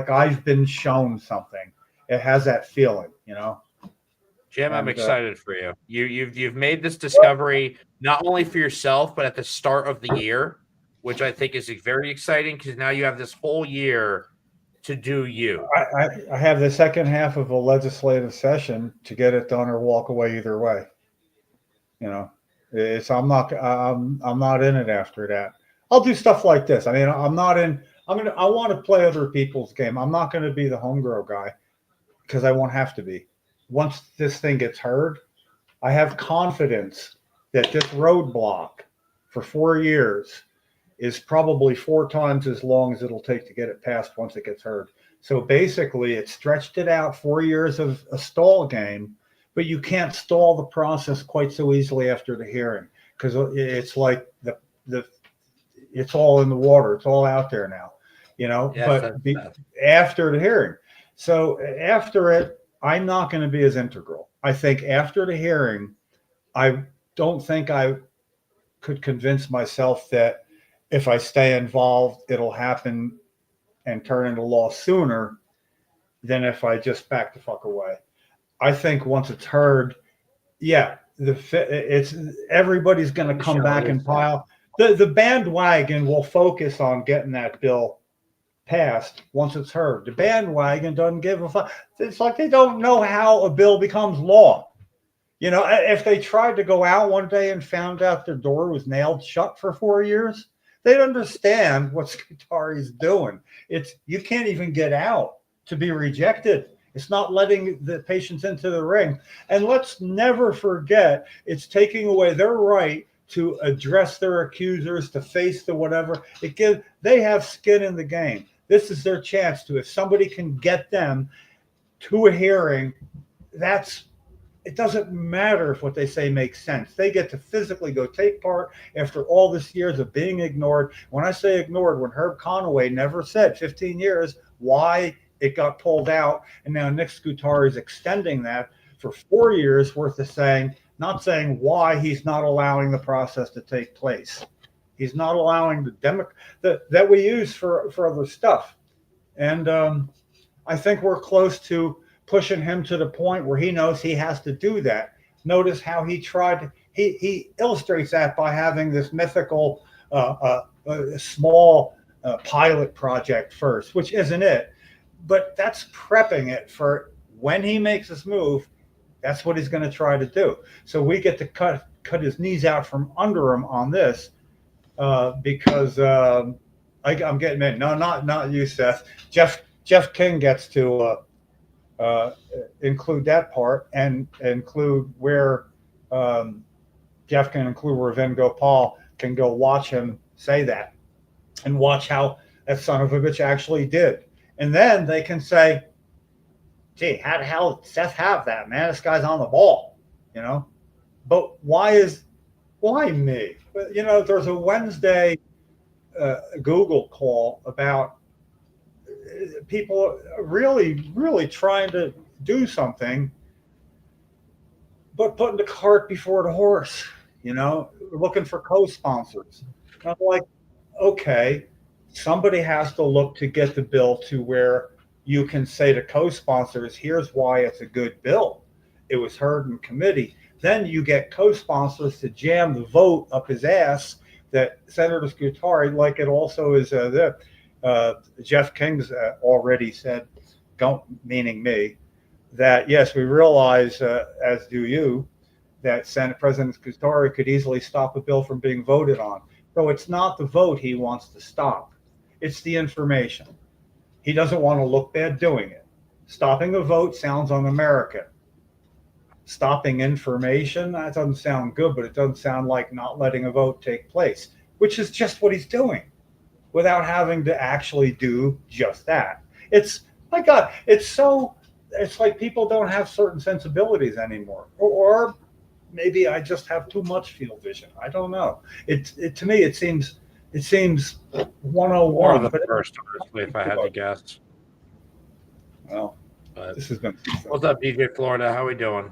I've been shown something. It has that feeling, you know. Jim, I'm excited for you. You've made this discovery not only for yourself, but at the start of the year, which I think is very exciting because now you have this whole year to do you. I have the second half of a legislative session to get it done or walk away either way. You know, I'm not in it after that. I'll do stuff like this. I mean, I want to play other people's game. I'm not going to be the homegrown guy because I won't have to be. Once this thing gets heard, I have confidence that this roadblock for 4 years is probably 4 times as long as it'll take to get it passed once it gets heard. So basically, it stretched it out 4 years of a stall game, but you can't stall the process quite so easily after the hearing because it's like it's all in the water. It's all out there now, you know. Yes, after the hearing, so after it, I'm not going to be as integral. I think after the hearing, I don't think I could convince myself that if I stay involved, it'll happen and turn into law sooner than if I just back the fuck away. I think once it's heard, yeah, everybody's going to come back and pile. The bandwagon will focus on getting that bill passed once it's heard. The bandwagon doesn't give a fuck. It's like they don't know how a bill becomes law. You know, if they tried to go out one day and found out their door was nailed shut for 4 years, they'd understand what Scutari's doing. You can't even get out to be rejected. It's not letting the patients into the ring. And let's never forget, it's taking away their right to address their accusers, to face the whatever. They have skin in the game. This is their chance to, if somebody can get them to a hearing, it doesn't matter if what they say makes sense. They get to physically go take part after all this years of being ignored. When I say ignored, when Herb Conaway never said 15 years why it got pulled out, and now Nick Scutari is extending that for 4 years worth of not saying why he's not allowing the process to take place. He's not allowing that we use for other stuff. And I think we're close to pushing him to the point where he knows he has to do that. Notice how he illustrates that by having this mythical small pilot project first, which isn't it, but that's prepping it for when he makes this move. That's what he's going to try to do. So we get to cut his knees out from under him on this because I'm getting in. No, not you, Seth. Jeff King gets to include that part and include where Jeff can include where Vin Gopal can go watch him say that and watch how that son of a bitch actually did. And then they can say, gee, how the hell did Seth have that, man? This guy's on the ball, you know? But why me? You know, there's a Wednesday Google call about people really, really trying to do something, but putting the cart before the horse, you know, looking for co-sponsors. And I'm like, okay, somebody has to look to get the bill to where you can say to co-sponsors, here's why it's a good bill. It was heard in committee. Then you get co-sponsors to jam the vote up his ass that Senator Scutari, like it also is Jeff King's already said, meaning me, that yes, we realize, as do you, that Senate President Scutari could easily stop a bill from being voted on. So it's not the vote he wants to stop. It's the information. He doesn't want to look bad doing it. Stopping the vote sounds un-American. Stopping information, that doesn't sound good, but it doesn't sound like not letting a vote take place. which is just what he's doing without having to actually do just that. It's, my God, it's like people don't have certain sensibilities anymore. Or maybe I just have too much field vision. I don't know. To me, it seems 101. Or the first, honestly, if I had to guess. Well, But this has been. what's up, DJ Florida? How we doing?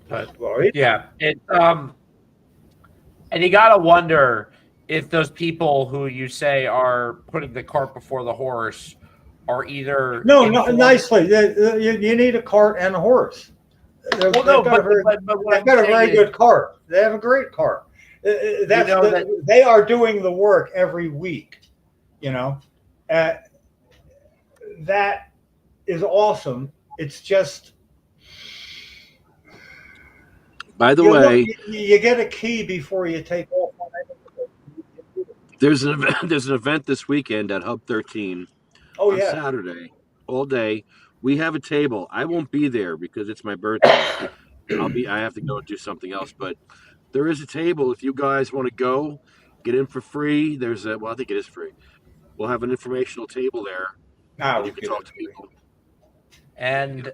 But Right? yeah, and you gotta wonder if those people who you say are putting the cart before the horse are either No, nicely. You need a cart and a horse. They've got a very good cart. They have a great cart. They are doing the work every week. You know, that is awesome. It's just. By the way, you get a key before you take off. there's an event this weekend at Hub 13 on Saturday, all day. We have a table. I won't be there because it's my birthday. I have to go and do something else. But there is a table if you guys want to go, get in for free. I think it is free. We'll have an informational table there. And you can talk to people. And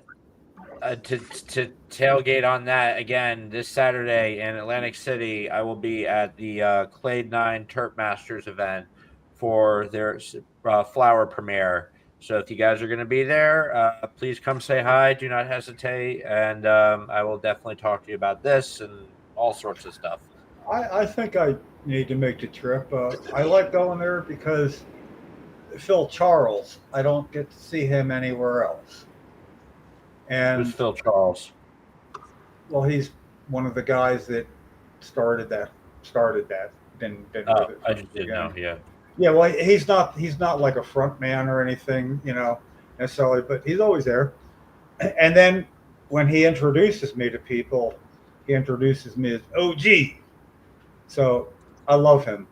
to tailgate on that again this Saturday in Atlantic City, I will be at the Clade 9 Terp Masters event for their flower premiere. So if you guys are going to be there, please come say hi. Do not hesitate, and I will definitely talk to you about this and all sorts of stuff. I think I need to make the trip. I like going there because Phil Charles, I don't get to see him anywhere else. And who's Phil Charles? Well, he's one of the guys that started that. Been with it I just didn't know. Yeah. Yeah. Well, he's not like a front man or anything, necessarily, but he's always there. And then when he introduces me to people, he introduces me as OG. So I love him.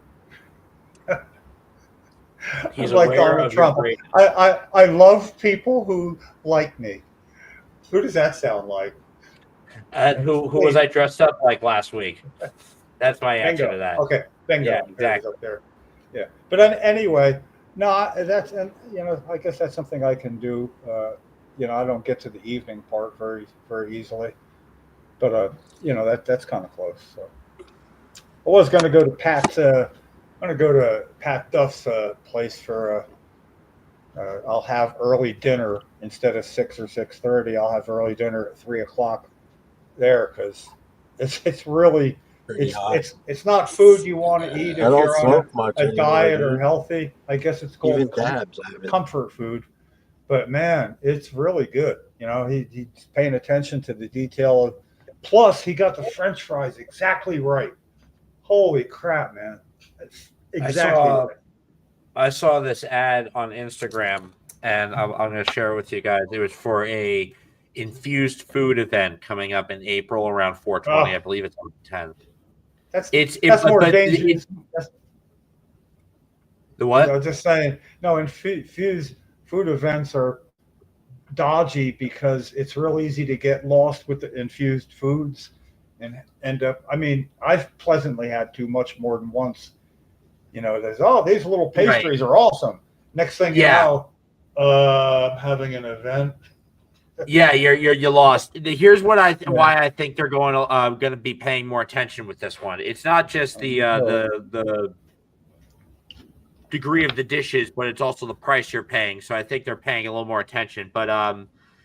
He's like aware Donald of Trump. I love people who like me. Who does that sound like? Who was I dressed up like last week? That's my answer Bingo. to that. Okay, bingo. Yeah, exactly. Up there. Yeah, but anyway, no, that's I guess that's something I can do. I don't get to the evening part very very easily, but that's kind of close. So I was going to go to Pat's. I'm going to go to Pat Duff's place for. I'll have early dinner instead of 6 or 6:30. I'll have early dinner at 3:00 there because it's really it's not food you want to eat if you're on a diet or healthy. I guess it's called comfort food. But man, it's really good. He's paying attention to the detail. Plus, he got the French fries exactly right. Holy crap, man! It's exactly right. I saw this ad on Instagram, and I'm going to share it with you guys. It was for a infused food event coming up in April around 420. I believe it's on the 10th. That's more dangerous. The what? I was just saying. No, infused food events are dodgy because it's real easy to get lost with the infused foods and end up. I mean, I've pleasantly had too much more than once. These little pastries are awesome. Next thing you know, I'm having an event. Yeah, you're lost. Here's what why I think they're going to be paying more attention with this one. It's not just the degree of the dishes, but it's also the price you're paying. So I think they're paying a little more attention. But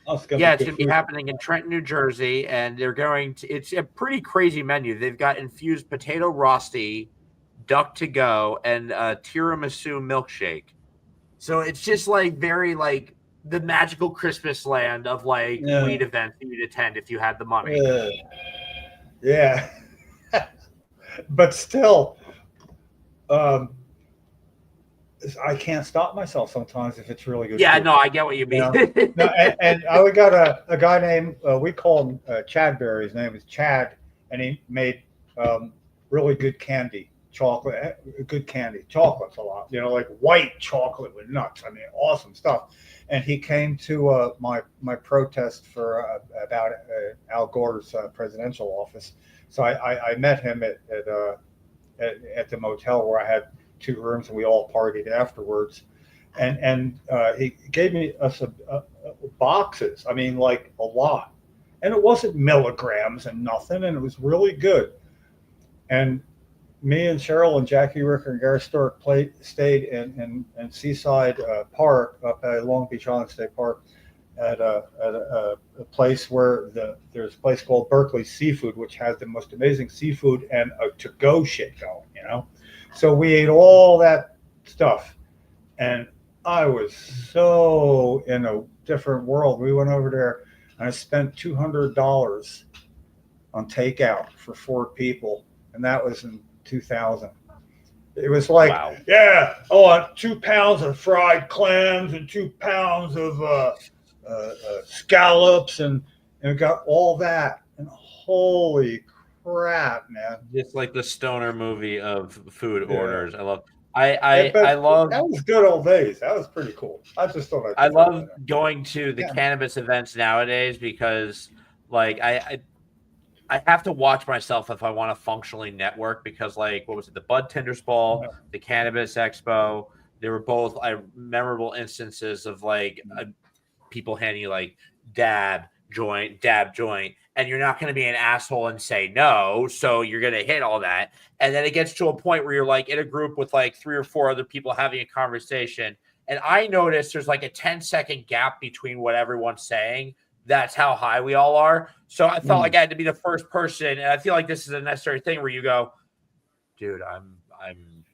it's going to be happening in Trenton, New Jersey, and it's a pretty crazy menu. They've got infused potato rosti, duck to go, and tiramisu milkshake. So it's just like very like the magical Christmas land of weed events that you'd attend if you had the money. Yeah. But still, I can't stop myself sometimes if it's really good. Yeah, food. no, I get what you mean. No, and I got a guy named we call him Chadberry. His name is Chad, and he made really good candy. Good candy, chocolates a lot, like white chocolate with nuts. I mean, awesome stuff. And he came to my protest for about Al Gore's presidential office. So I met him at at the motel where I had 2 rooms, and we all partied afterwards. And he gave me us boxes. I mean, like a lot, and it wasn't milligrams and nothing, and it was really good. And me and Cheryl and Jackie Ricker and Gary Stork stayed in Seaside Park up at Long Beach Island State Park at a place where there's a place called Berkeley Seafood, which has the most amazing seafood and a to-go shit going, you know. So we ate all that stuff, and I was so in a different world. We went over there, and I spent $200 on takeout for 4 people, and that was in 2000. It was like, wow. Yeah, I want 2 pounds of fried clams and 2 pounds of scallops, and got all that. And holy crap, man! Just like the stoner movie of food Yeah. orders. I love. I love. That was good old days. That was pretty cool. I just thought I love going to the cannabis events nowadays because, like, I have to watch myself if I want to functionally network, because, like, what was it? The Bud Tenders Ball, the Cannabis Expo. They were both memorable instances of like people handing you like dab joint, and you're not going to be an asshole and say no, so you're going to hit all that. And then it gets to a point where you're like in a group with like 3 or 4 other people having a conversation, and I noticed there's like a 10-second gap between what everyone's saying. That's how high we all are. So I felt like I had to be the first person, and I feel like this is a necessary thing where you go, dude, I'm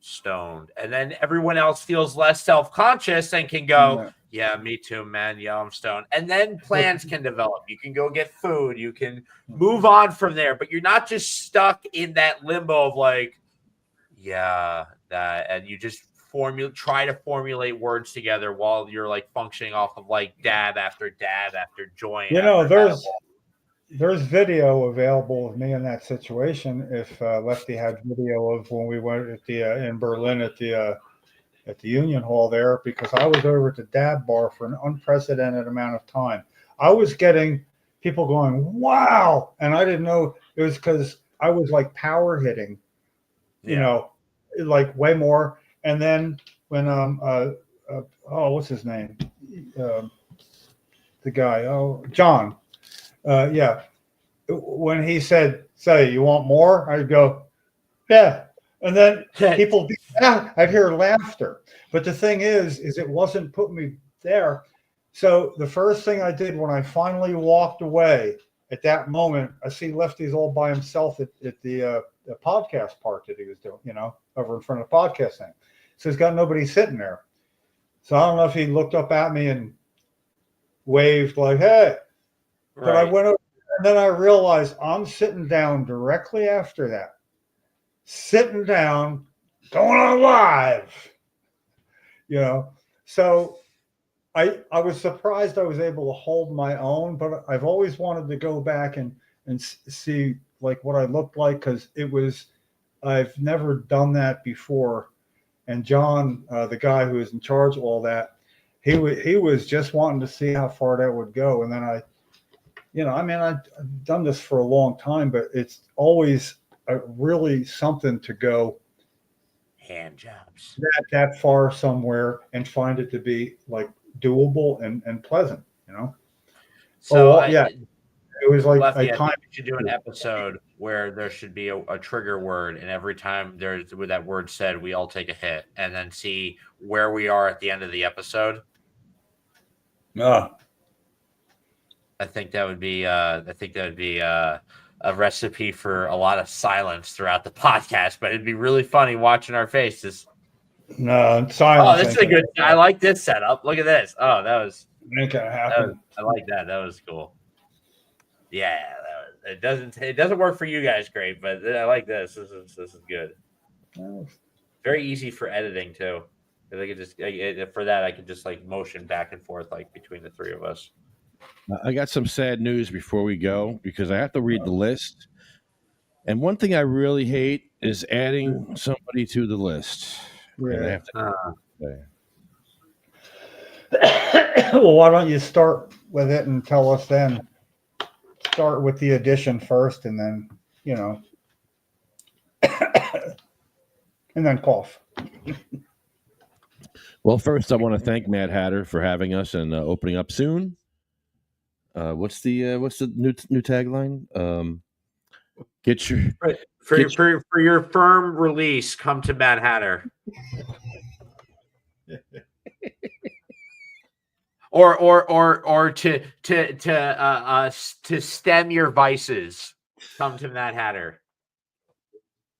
stoned, and then everyone else feels less self-conscious and can go, yeah, me too, man. Yeah, I'm stoned. And then plans can develop. You can go get food. You can move on from there, but you're not just stuck in that limbo of like, yeah, that, and you just try to formulate words together while you're like functioning off of like dab after joint. You know, there's video available of me in that situation. If Lefty had video of when we went at the in Berlin at the Union Hall there, because I was over at the dab bar for an unprecedented amount of time. I was getting people going, wow, and I didn't know it was because I was like power hitting, you know, like way more. And then when what's his name? The guy, John. When he said, "Say, you want more?" I'd go, "Yeah." And then people, I'd hear laughter. But the thing is it wasn't putting me there. So the first thing I did when I finally walked away at that moment, I see Lefty's all by himself at the podcast part that he was doing, you know, over in front of the podcast thing. So he's got nobody sitting there. So I don't know if he looked up at me and waved like, hey. Right. But I went over, and then I realized I'm sitting down directly after that. Sitting down, going on live, you know. So I was surprised I was able to hold my own, but I've always wanted to go back and see like what I looked like, because I've never done that before. And John, the guy who was in charge of all that, he was just wanting to see how far that would go. And then I've done this for a long time, but it's always really something to go hand jobs that far somewhere and find it to be like doable and pleasant, you know. So it was like Lefty, I think we should do an episode where there should be a trigger word, and every time there's with that word said, we all take a hit, and then see where we are at the end of the episode. I think that would be a recipe for a lot of silence throughout the podcast, but it'd be really funny watching our faces. No, silence. Oh, this is a good. I like this setup. Look at this. Oh, that was. Ain't gonna happen. I like that. That was cool. Yeah, it doesn't work for you guys great, but I like this. This is good. Very easy for editing too. I could just for that I could just like motion back and forth like between the 3 of us. I got some sad news before we go, because I have to read the list. And one thing I really hate is adding somebody to the list. And I have to well, why don't you start with it and tell us then? Start with the addition first, and then, you know. and then cough. Well, first, I want to thank Mad Hatter for having us and opening up soon. What's the new tagline? Get your For your firm release, come to Mad Hatter. or to stem your vices, come to Mad Hatter.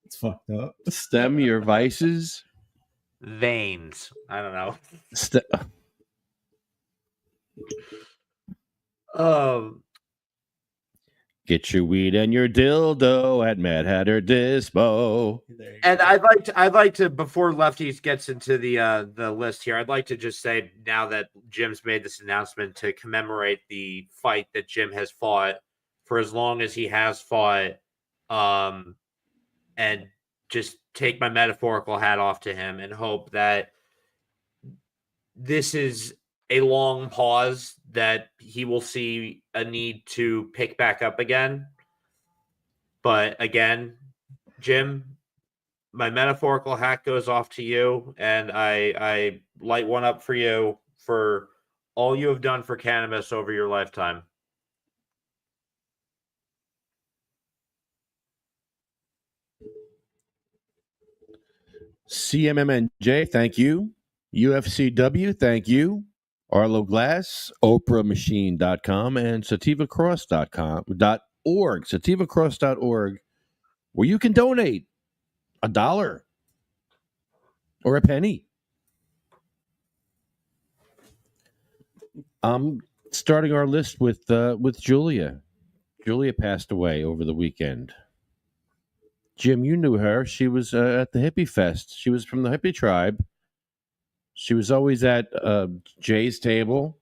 It's fucked up. Stem your vices. Veins. I don't know. Get your weed and your dildo at Mad Hatter Dispo. And I'd like to before Lefties gets into the list here, I'd like to just say now that Jim's made this announcement to commemorate the fight that Jim has fought for as long as he has fought, and just take my metaphorical hat off to him and hope that this is a long pause that he will see a need to pick back up again. But again, Jim, my metaphorical hat goes off to you, and I light one up for you for all you have done for cannabis over your lifetime. CMMNJ, thank you. UFCW, thank you. Arlo Glass, OprahMachine.com, and SativaCross.org, SativaCross.org, where you can donate $1 or a penny. I'm starting our list with Julia. Julia passed away over the weekend. Jim, you knew her. She was at the Hippie Fest. She was from the Hippie tribe. She was always at Jay's table.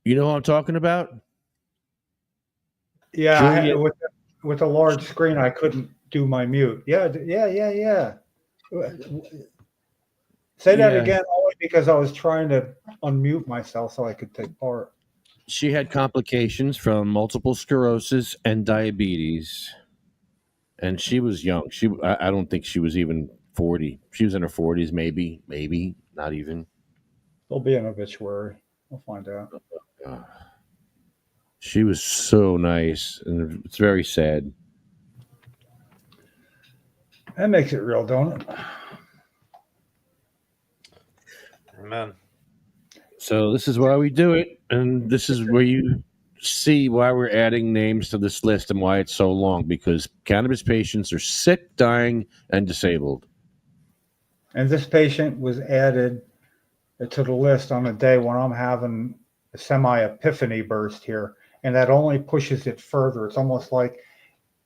You know who I'm talking about? Yeah, with a large screen, I couldn't do my mute. Yeah. Say that again, only because I was trying to unmute myself so I could take part. She had complications from multiple sclerosis and diabetes, and she was young. I don't think she was even 40. She was in her 40s, maybe, not even. There'll be an obituary. We'll find out. She was so nice, and it's very sad. That makes it real, don't it? Amen. So this is why we do it, and this is where you see why we're adding names to this list and why it's so long, because cannabis patients are sick, dying, and disabled. And this patient was added to the list on a day when I'm having a semi-epiphany burst here, and that only pushes it further. It's almost like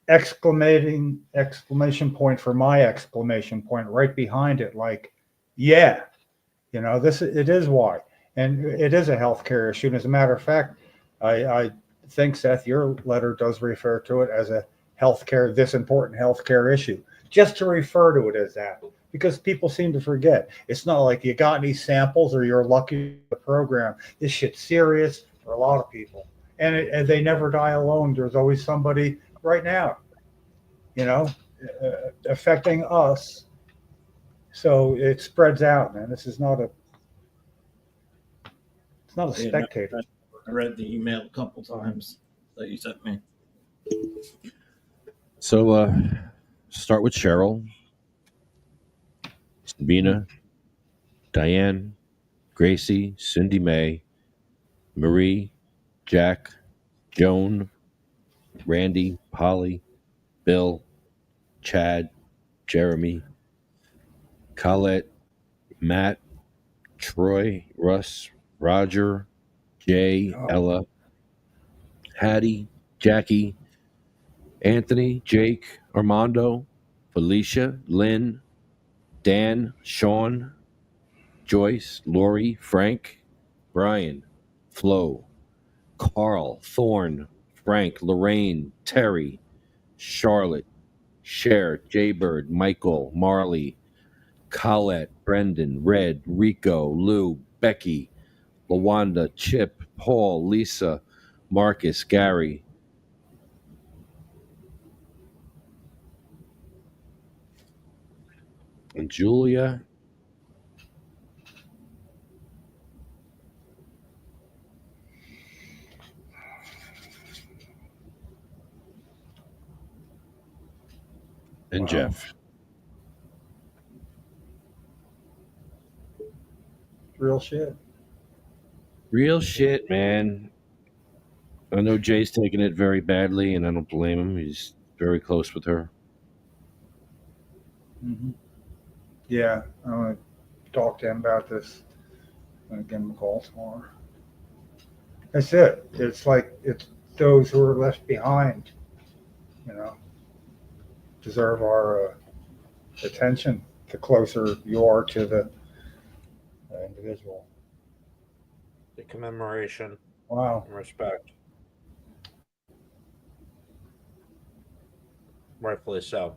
exclamation point for my exclamation point right behind it, like, yeah, it is why. And it is a healthcare issue. And as a matter of fact, I think, Seth, your letter does refer to it as this important healthcare issue, just to refer to it as that, because people seem to forget. It's not like you got any samples or you're lucky with the program. This shit's serious for a lot of people. And they never die alone. There's always somebody right now, affecting us. So it spreads out, man. This is not a spectator. I read the email a couple times that you sent me. So start with Cheryl, Sabina, Diane, Gracie, Cindy Mae, Marie, Jack, Joan, Randy, Polly, Bill, Chad, Jeremy, Colette, Matt, Troy, Russ, Roger, Jay, Ella, Hattie, Jackie, Anthony, Jake, Armando, Felicia, Lynn, Dan, Sean, Joyce, Lori, Frank, Brian, Flo, Carl, Thorne, Frank, Lorraine, Terry, Charlotte, Cher, Jaybird, Michael, Marley, Colette, Brendan, Red, Rico, Lou, Becky, Lawanda, Chip, Paul, Lisa, Marcus, Gary, And Julia. And Wow. Jeff. Real shit. Real shit, man. I know Jay's taking it very badly, and I don't blame him. He's very close with her. Mm-hmm. Yeah, I'm gonna talk to him about this. I'm gonna give him a call tomorrow. That's it. It's like it's those who are left behind, you know, deserve our attention. The closer you are to the individual. The commemoration Wow. and respect. Rightfully so.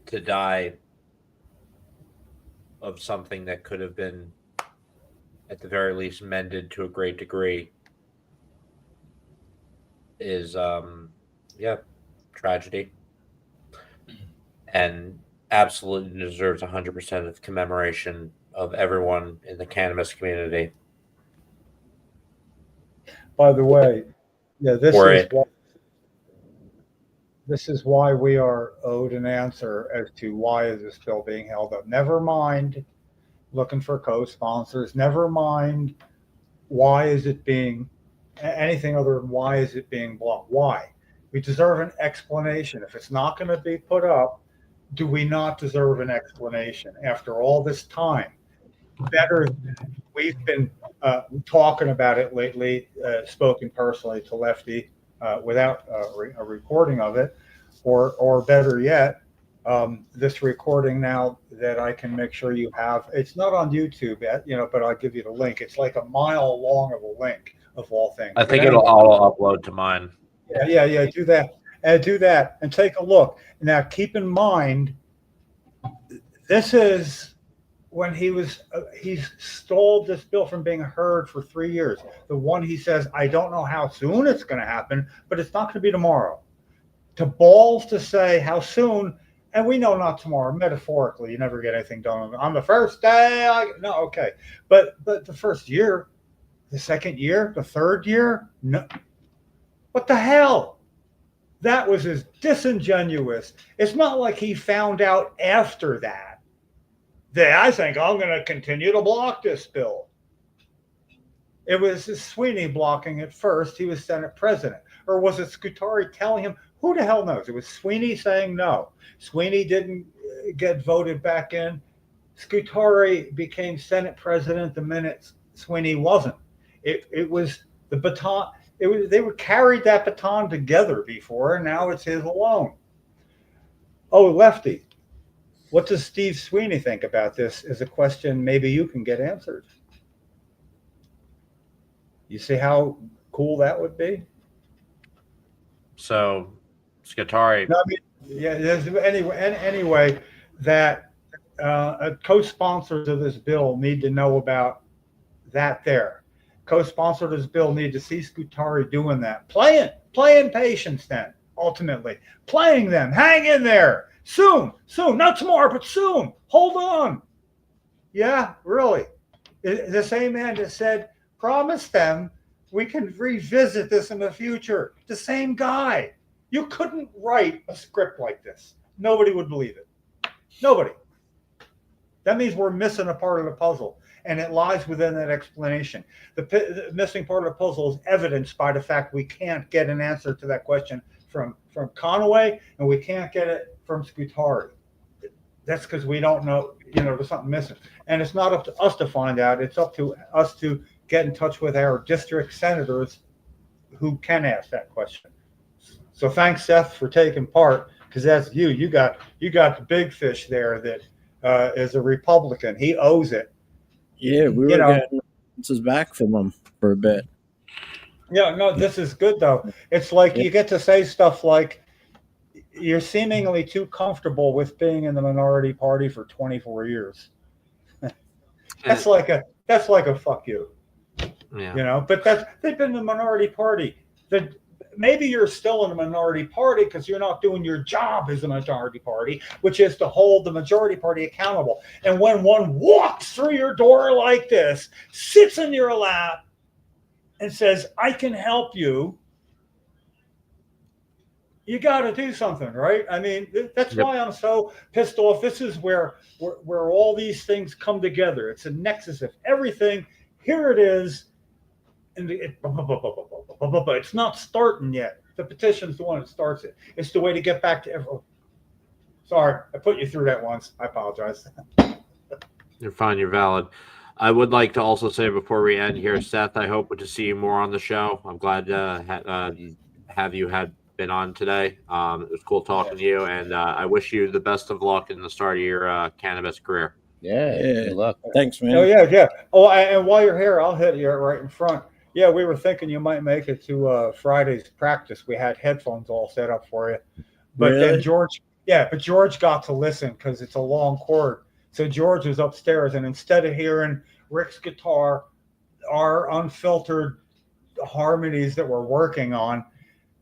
To die of something that could have been, at the very least, mended to a great degree is, tragedy. And absolutely deserves 100% of commemoration of everyone in the cannabis community. By the way, yeah, this is why we are owed an answer as to why is this bill being held up. Never mind looking for co-sponsors. Never mind why is it being anything other than why is it being blocked? Why? We deserve an explanation. If it's not going to be put up, do we not deserve an explanation after all this time? Better, we've been talking about it lately, spoken personally to Lefty without a recording of it, or better yet, this recording now that I can make sure you have. It's not on YouTube yet, but I'll give you the link. It's like a mile long of a link of all things. I think it'll auto upload to mine. Yeah. Do that. Do that and take a look. Now, keep in mind, this is when he's stalled this bill from being heard for 3 years. The one he says, I don't know how soon it's going to happen, but it's not going to be tomorrow. To balls to say how soon, and we know not tomorrow. Metaphorically, you never get anything done on the first day. Okay, but the first year, the second year, the third year, no. What the hell? That was as disingenuous. It's not like he found out after that I think I'm going to continue to block this bill. It was Sweeney blocking it first. He was Senate president. Or was it Scutari telling him? Who the hell knows? It was Sweeney saying no. Sweeney didn't get voted back in. Scutari became Senate president the minute Sweeney wasn't. It was the baton. They were carried that baton together before, and now it's his alone. Oh, Lefty, what does Steve Sweeney think about this? Is a question maybe you can get answered. You see how cool that would be? So, Scutari. No, I mean, yeah. Anyway, that co-sponsors of this bill need to know about that. There, co-sponsors of this bill need to see Scutari doing that, playing patience. Then ultimately, playing them. Hang in there. Soon, not tomorrow, but soon. Hold on. Yeah, really. The same man that said, promise them we can revisit this in the future. The same guy. You couldn't write a script like this. Nobody would believe it. Nobody. That means we're missing a part of the puzzle, and it lies within that explanation. The missing part of the puzzle is evidenced by the fact we can't get an answer to that question from Conaway, and we can't get it from Scutari. That's because we don't know, there's something missing. And it's not up to us to find out. It's up to us to get in touch with our district senators who can ask that question. So thanks, Seth, for taking part, because that's you. You got the big fish there that is a Republican. He owes it. Yeah, we were getting answers back from him for a bit. Yeah, no, this is good, though. It's like you get to say stuff like, you're seemingly too comfortable with being in the minority party for 24 years. That's like a fuck you. Yeah. But they've been the minority party. The maybe you're still in a minority party because you're not doing your job as a majority party, which is to hold the majority party accountable. And when one walks through your door like this, sits in your lap, and says, I can help you, you got to do something, right? I mean, that's why I'm so pissed off. This is where all these things come together. It's a nexus of everything. Here it is. And it's not starting yet. The petition's the one that starts it. It's the way to get back to everyone. Sorry, I put you through that once. I apologize. You're fine. You're valid. I would like to also say before we end here, Seth, I hope to see you more on the show. I'm glad to have you been on today. It was cool talking to you, and I wish you the best of luck in the start of your cannabis career. Yeah, good luck. Thanks, man. Oh, yeah. Oh, and while you're here, I'll hit you right in front. Yeah, we were thinking you might make it to Friday's practice. We had headphones all set up for you. But then George got to listen because it's a long cord. So George was upstairs, and instead of hearing Rick's guitar, our unfiltered harmonies that we're working on,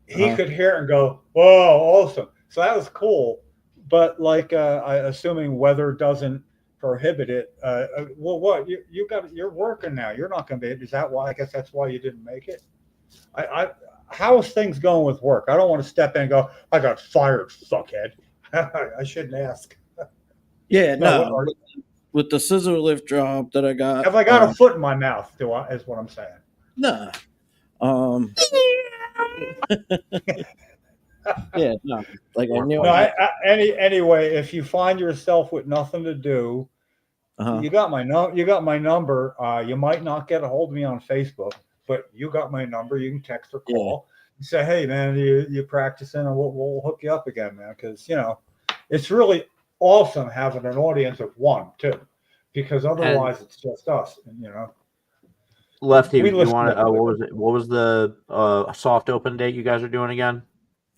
he could hear it and go, whoa, awesome. So that was cool. But like, assuming weather doesn't prohibit it, well, what you're working now. You're not going to be. Is that why? I guess that's why you didn't make it. How's things going with work? I don't want to step in and go, I got fired, fuckhead. I shouldn't ask. Yeah, no. With the scissor lift job that I got, have I got a foot in my mouth? Is what I'm saying. No. Yeah, no. Like I knew. No, anyway, if you find yourself with nothing to do, you got my number. You might not get a hold of me on Facebook, but you got my number. You can text or call. And say, hey man, you practicing, and we'll hook you up again, man. Because it's really awesome having an audience of one too, because otherwise it's just us. And, Lefty, you want what was the soft open date you guys are doing again?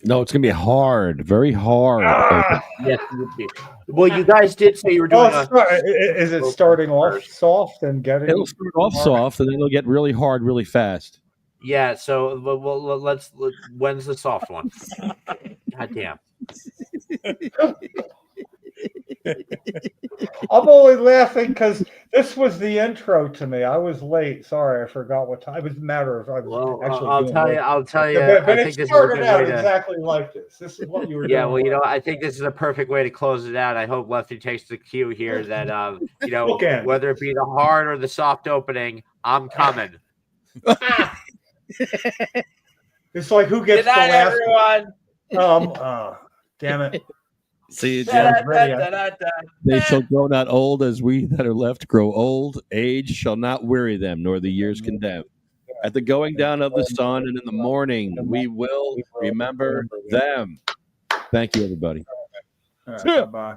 No, it's gonna be hard, very hard. Yes. Well, you guys did say you were doing. Is it starting off soft and getting? It'll start off soft, and then it'll get really hard, really fast. Yeah. So when's the soft one? God damn. I'm only laughing because this was the intro to me. I was late. Sorry, I forgot what time. It was a matter of. I'll tell you. But it started out exactly like this. This is what you were doing. Yeah, well, I think this is a perfect way to close it out. I hope Lefty takes the cue here that whether it be the hard or the soft opening, I'm coming. It's like who gets Good night, the last everyone. Damn it. See you, Jim. They shall grow not old as we that are left grow old. Age shall not weary them, nor the years condemn. At the going down of the sun and in the morning, we will remember them. Thank you, everybody. All right, bye.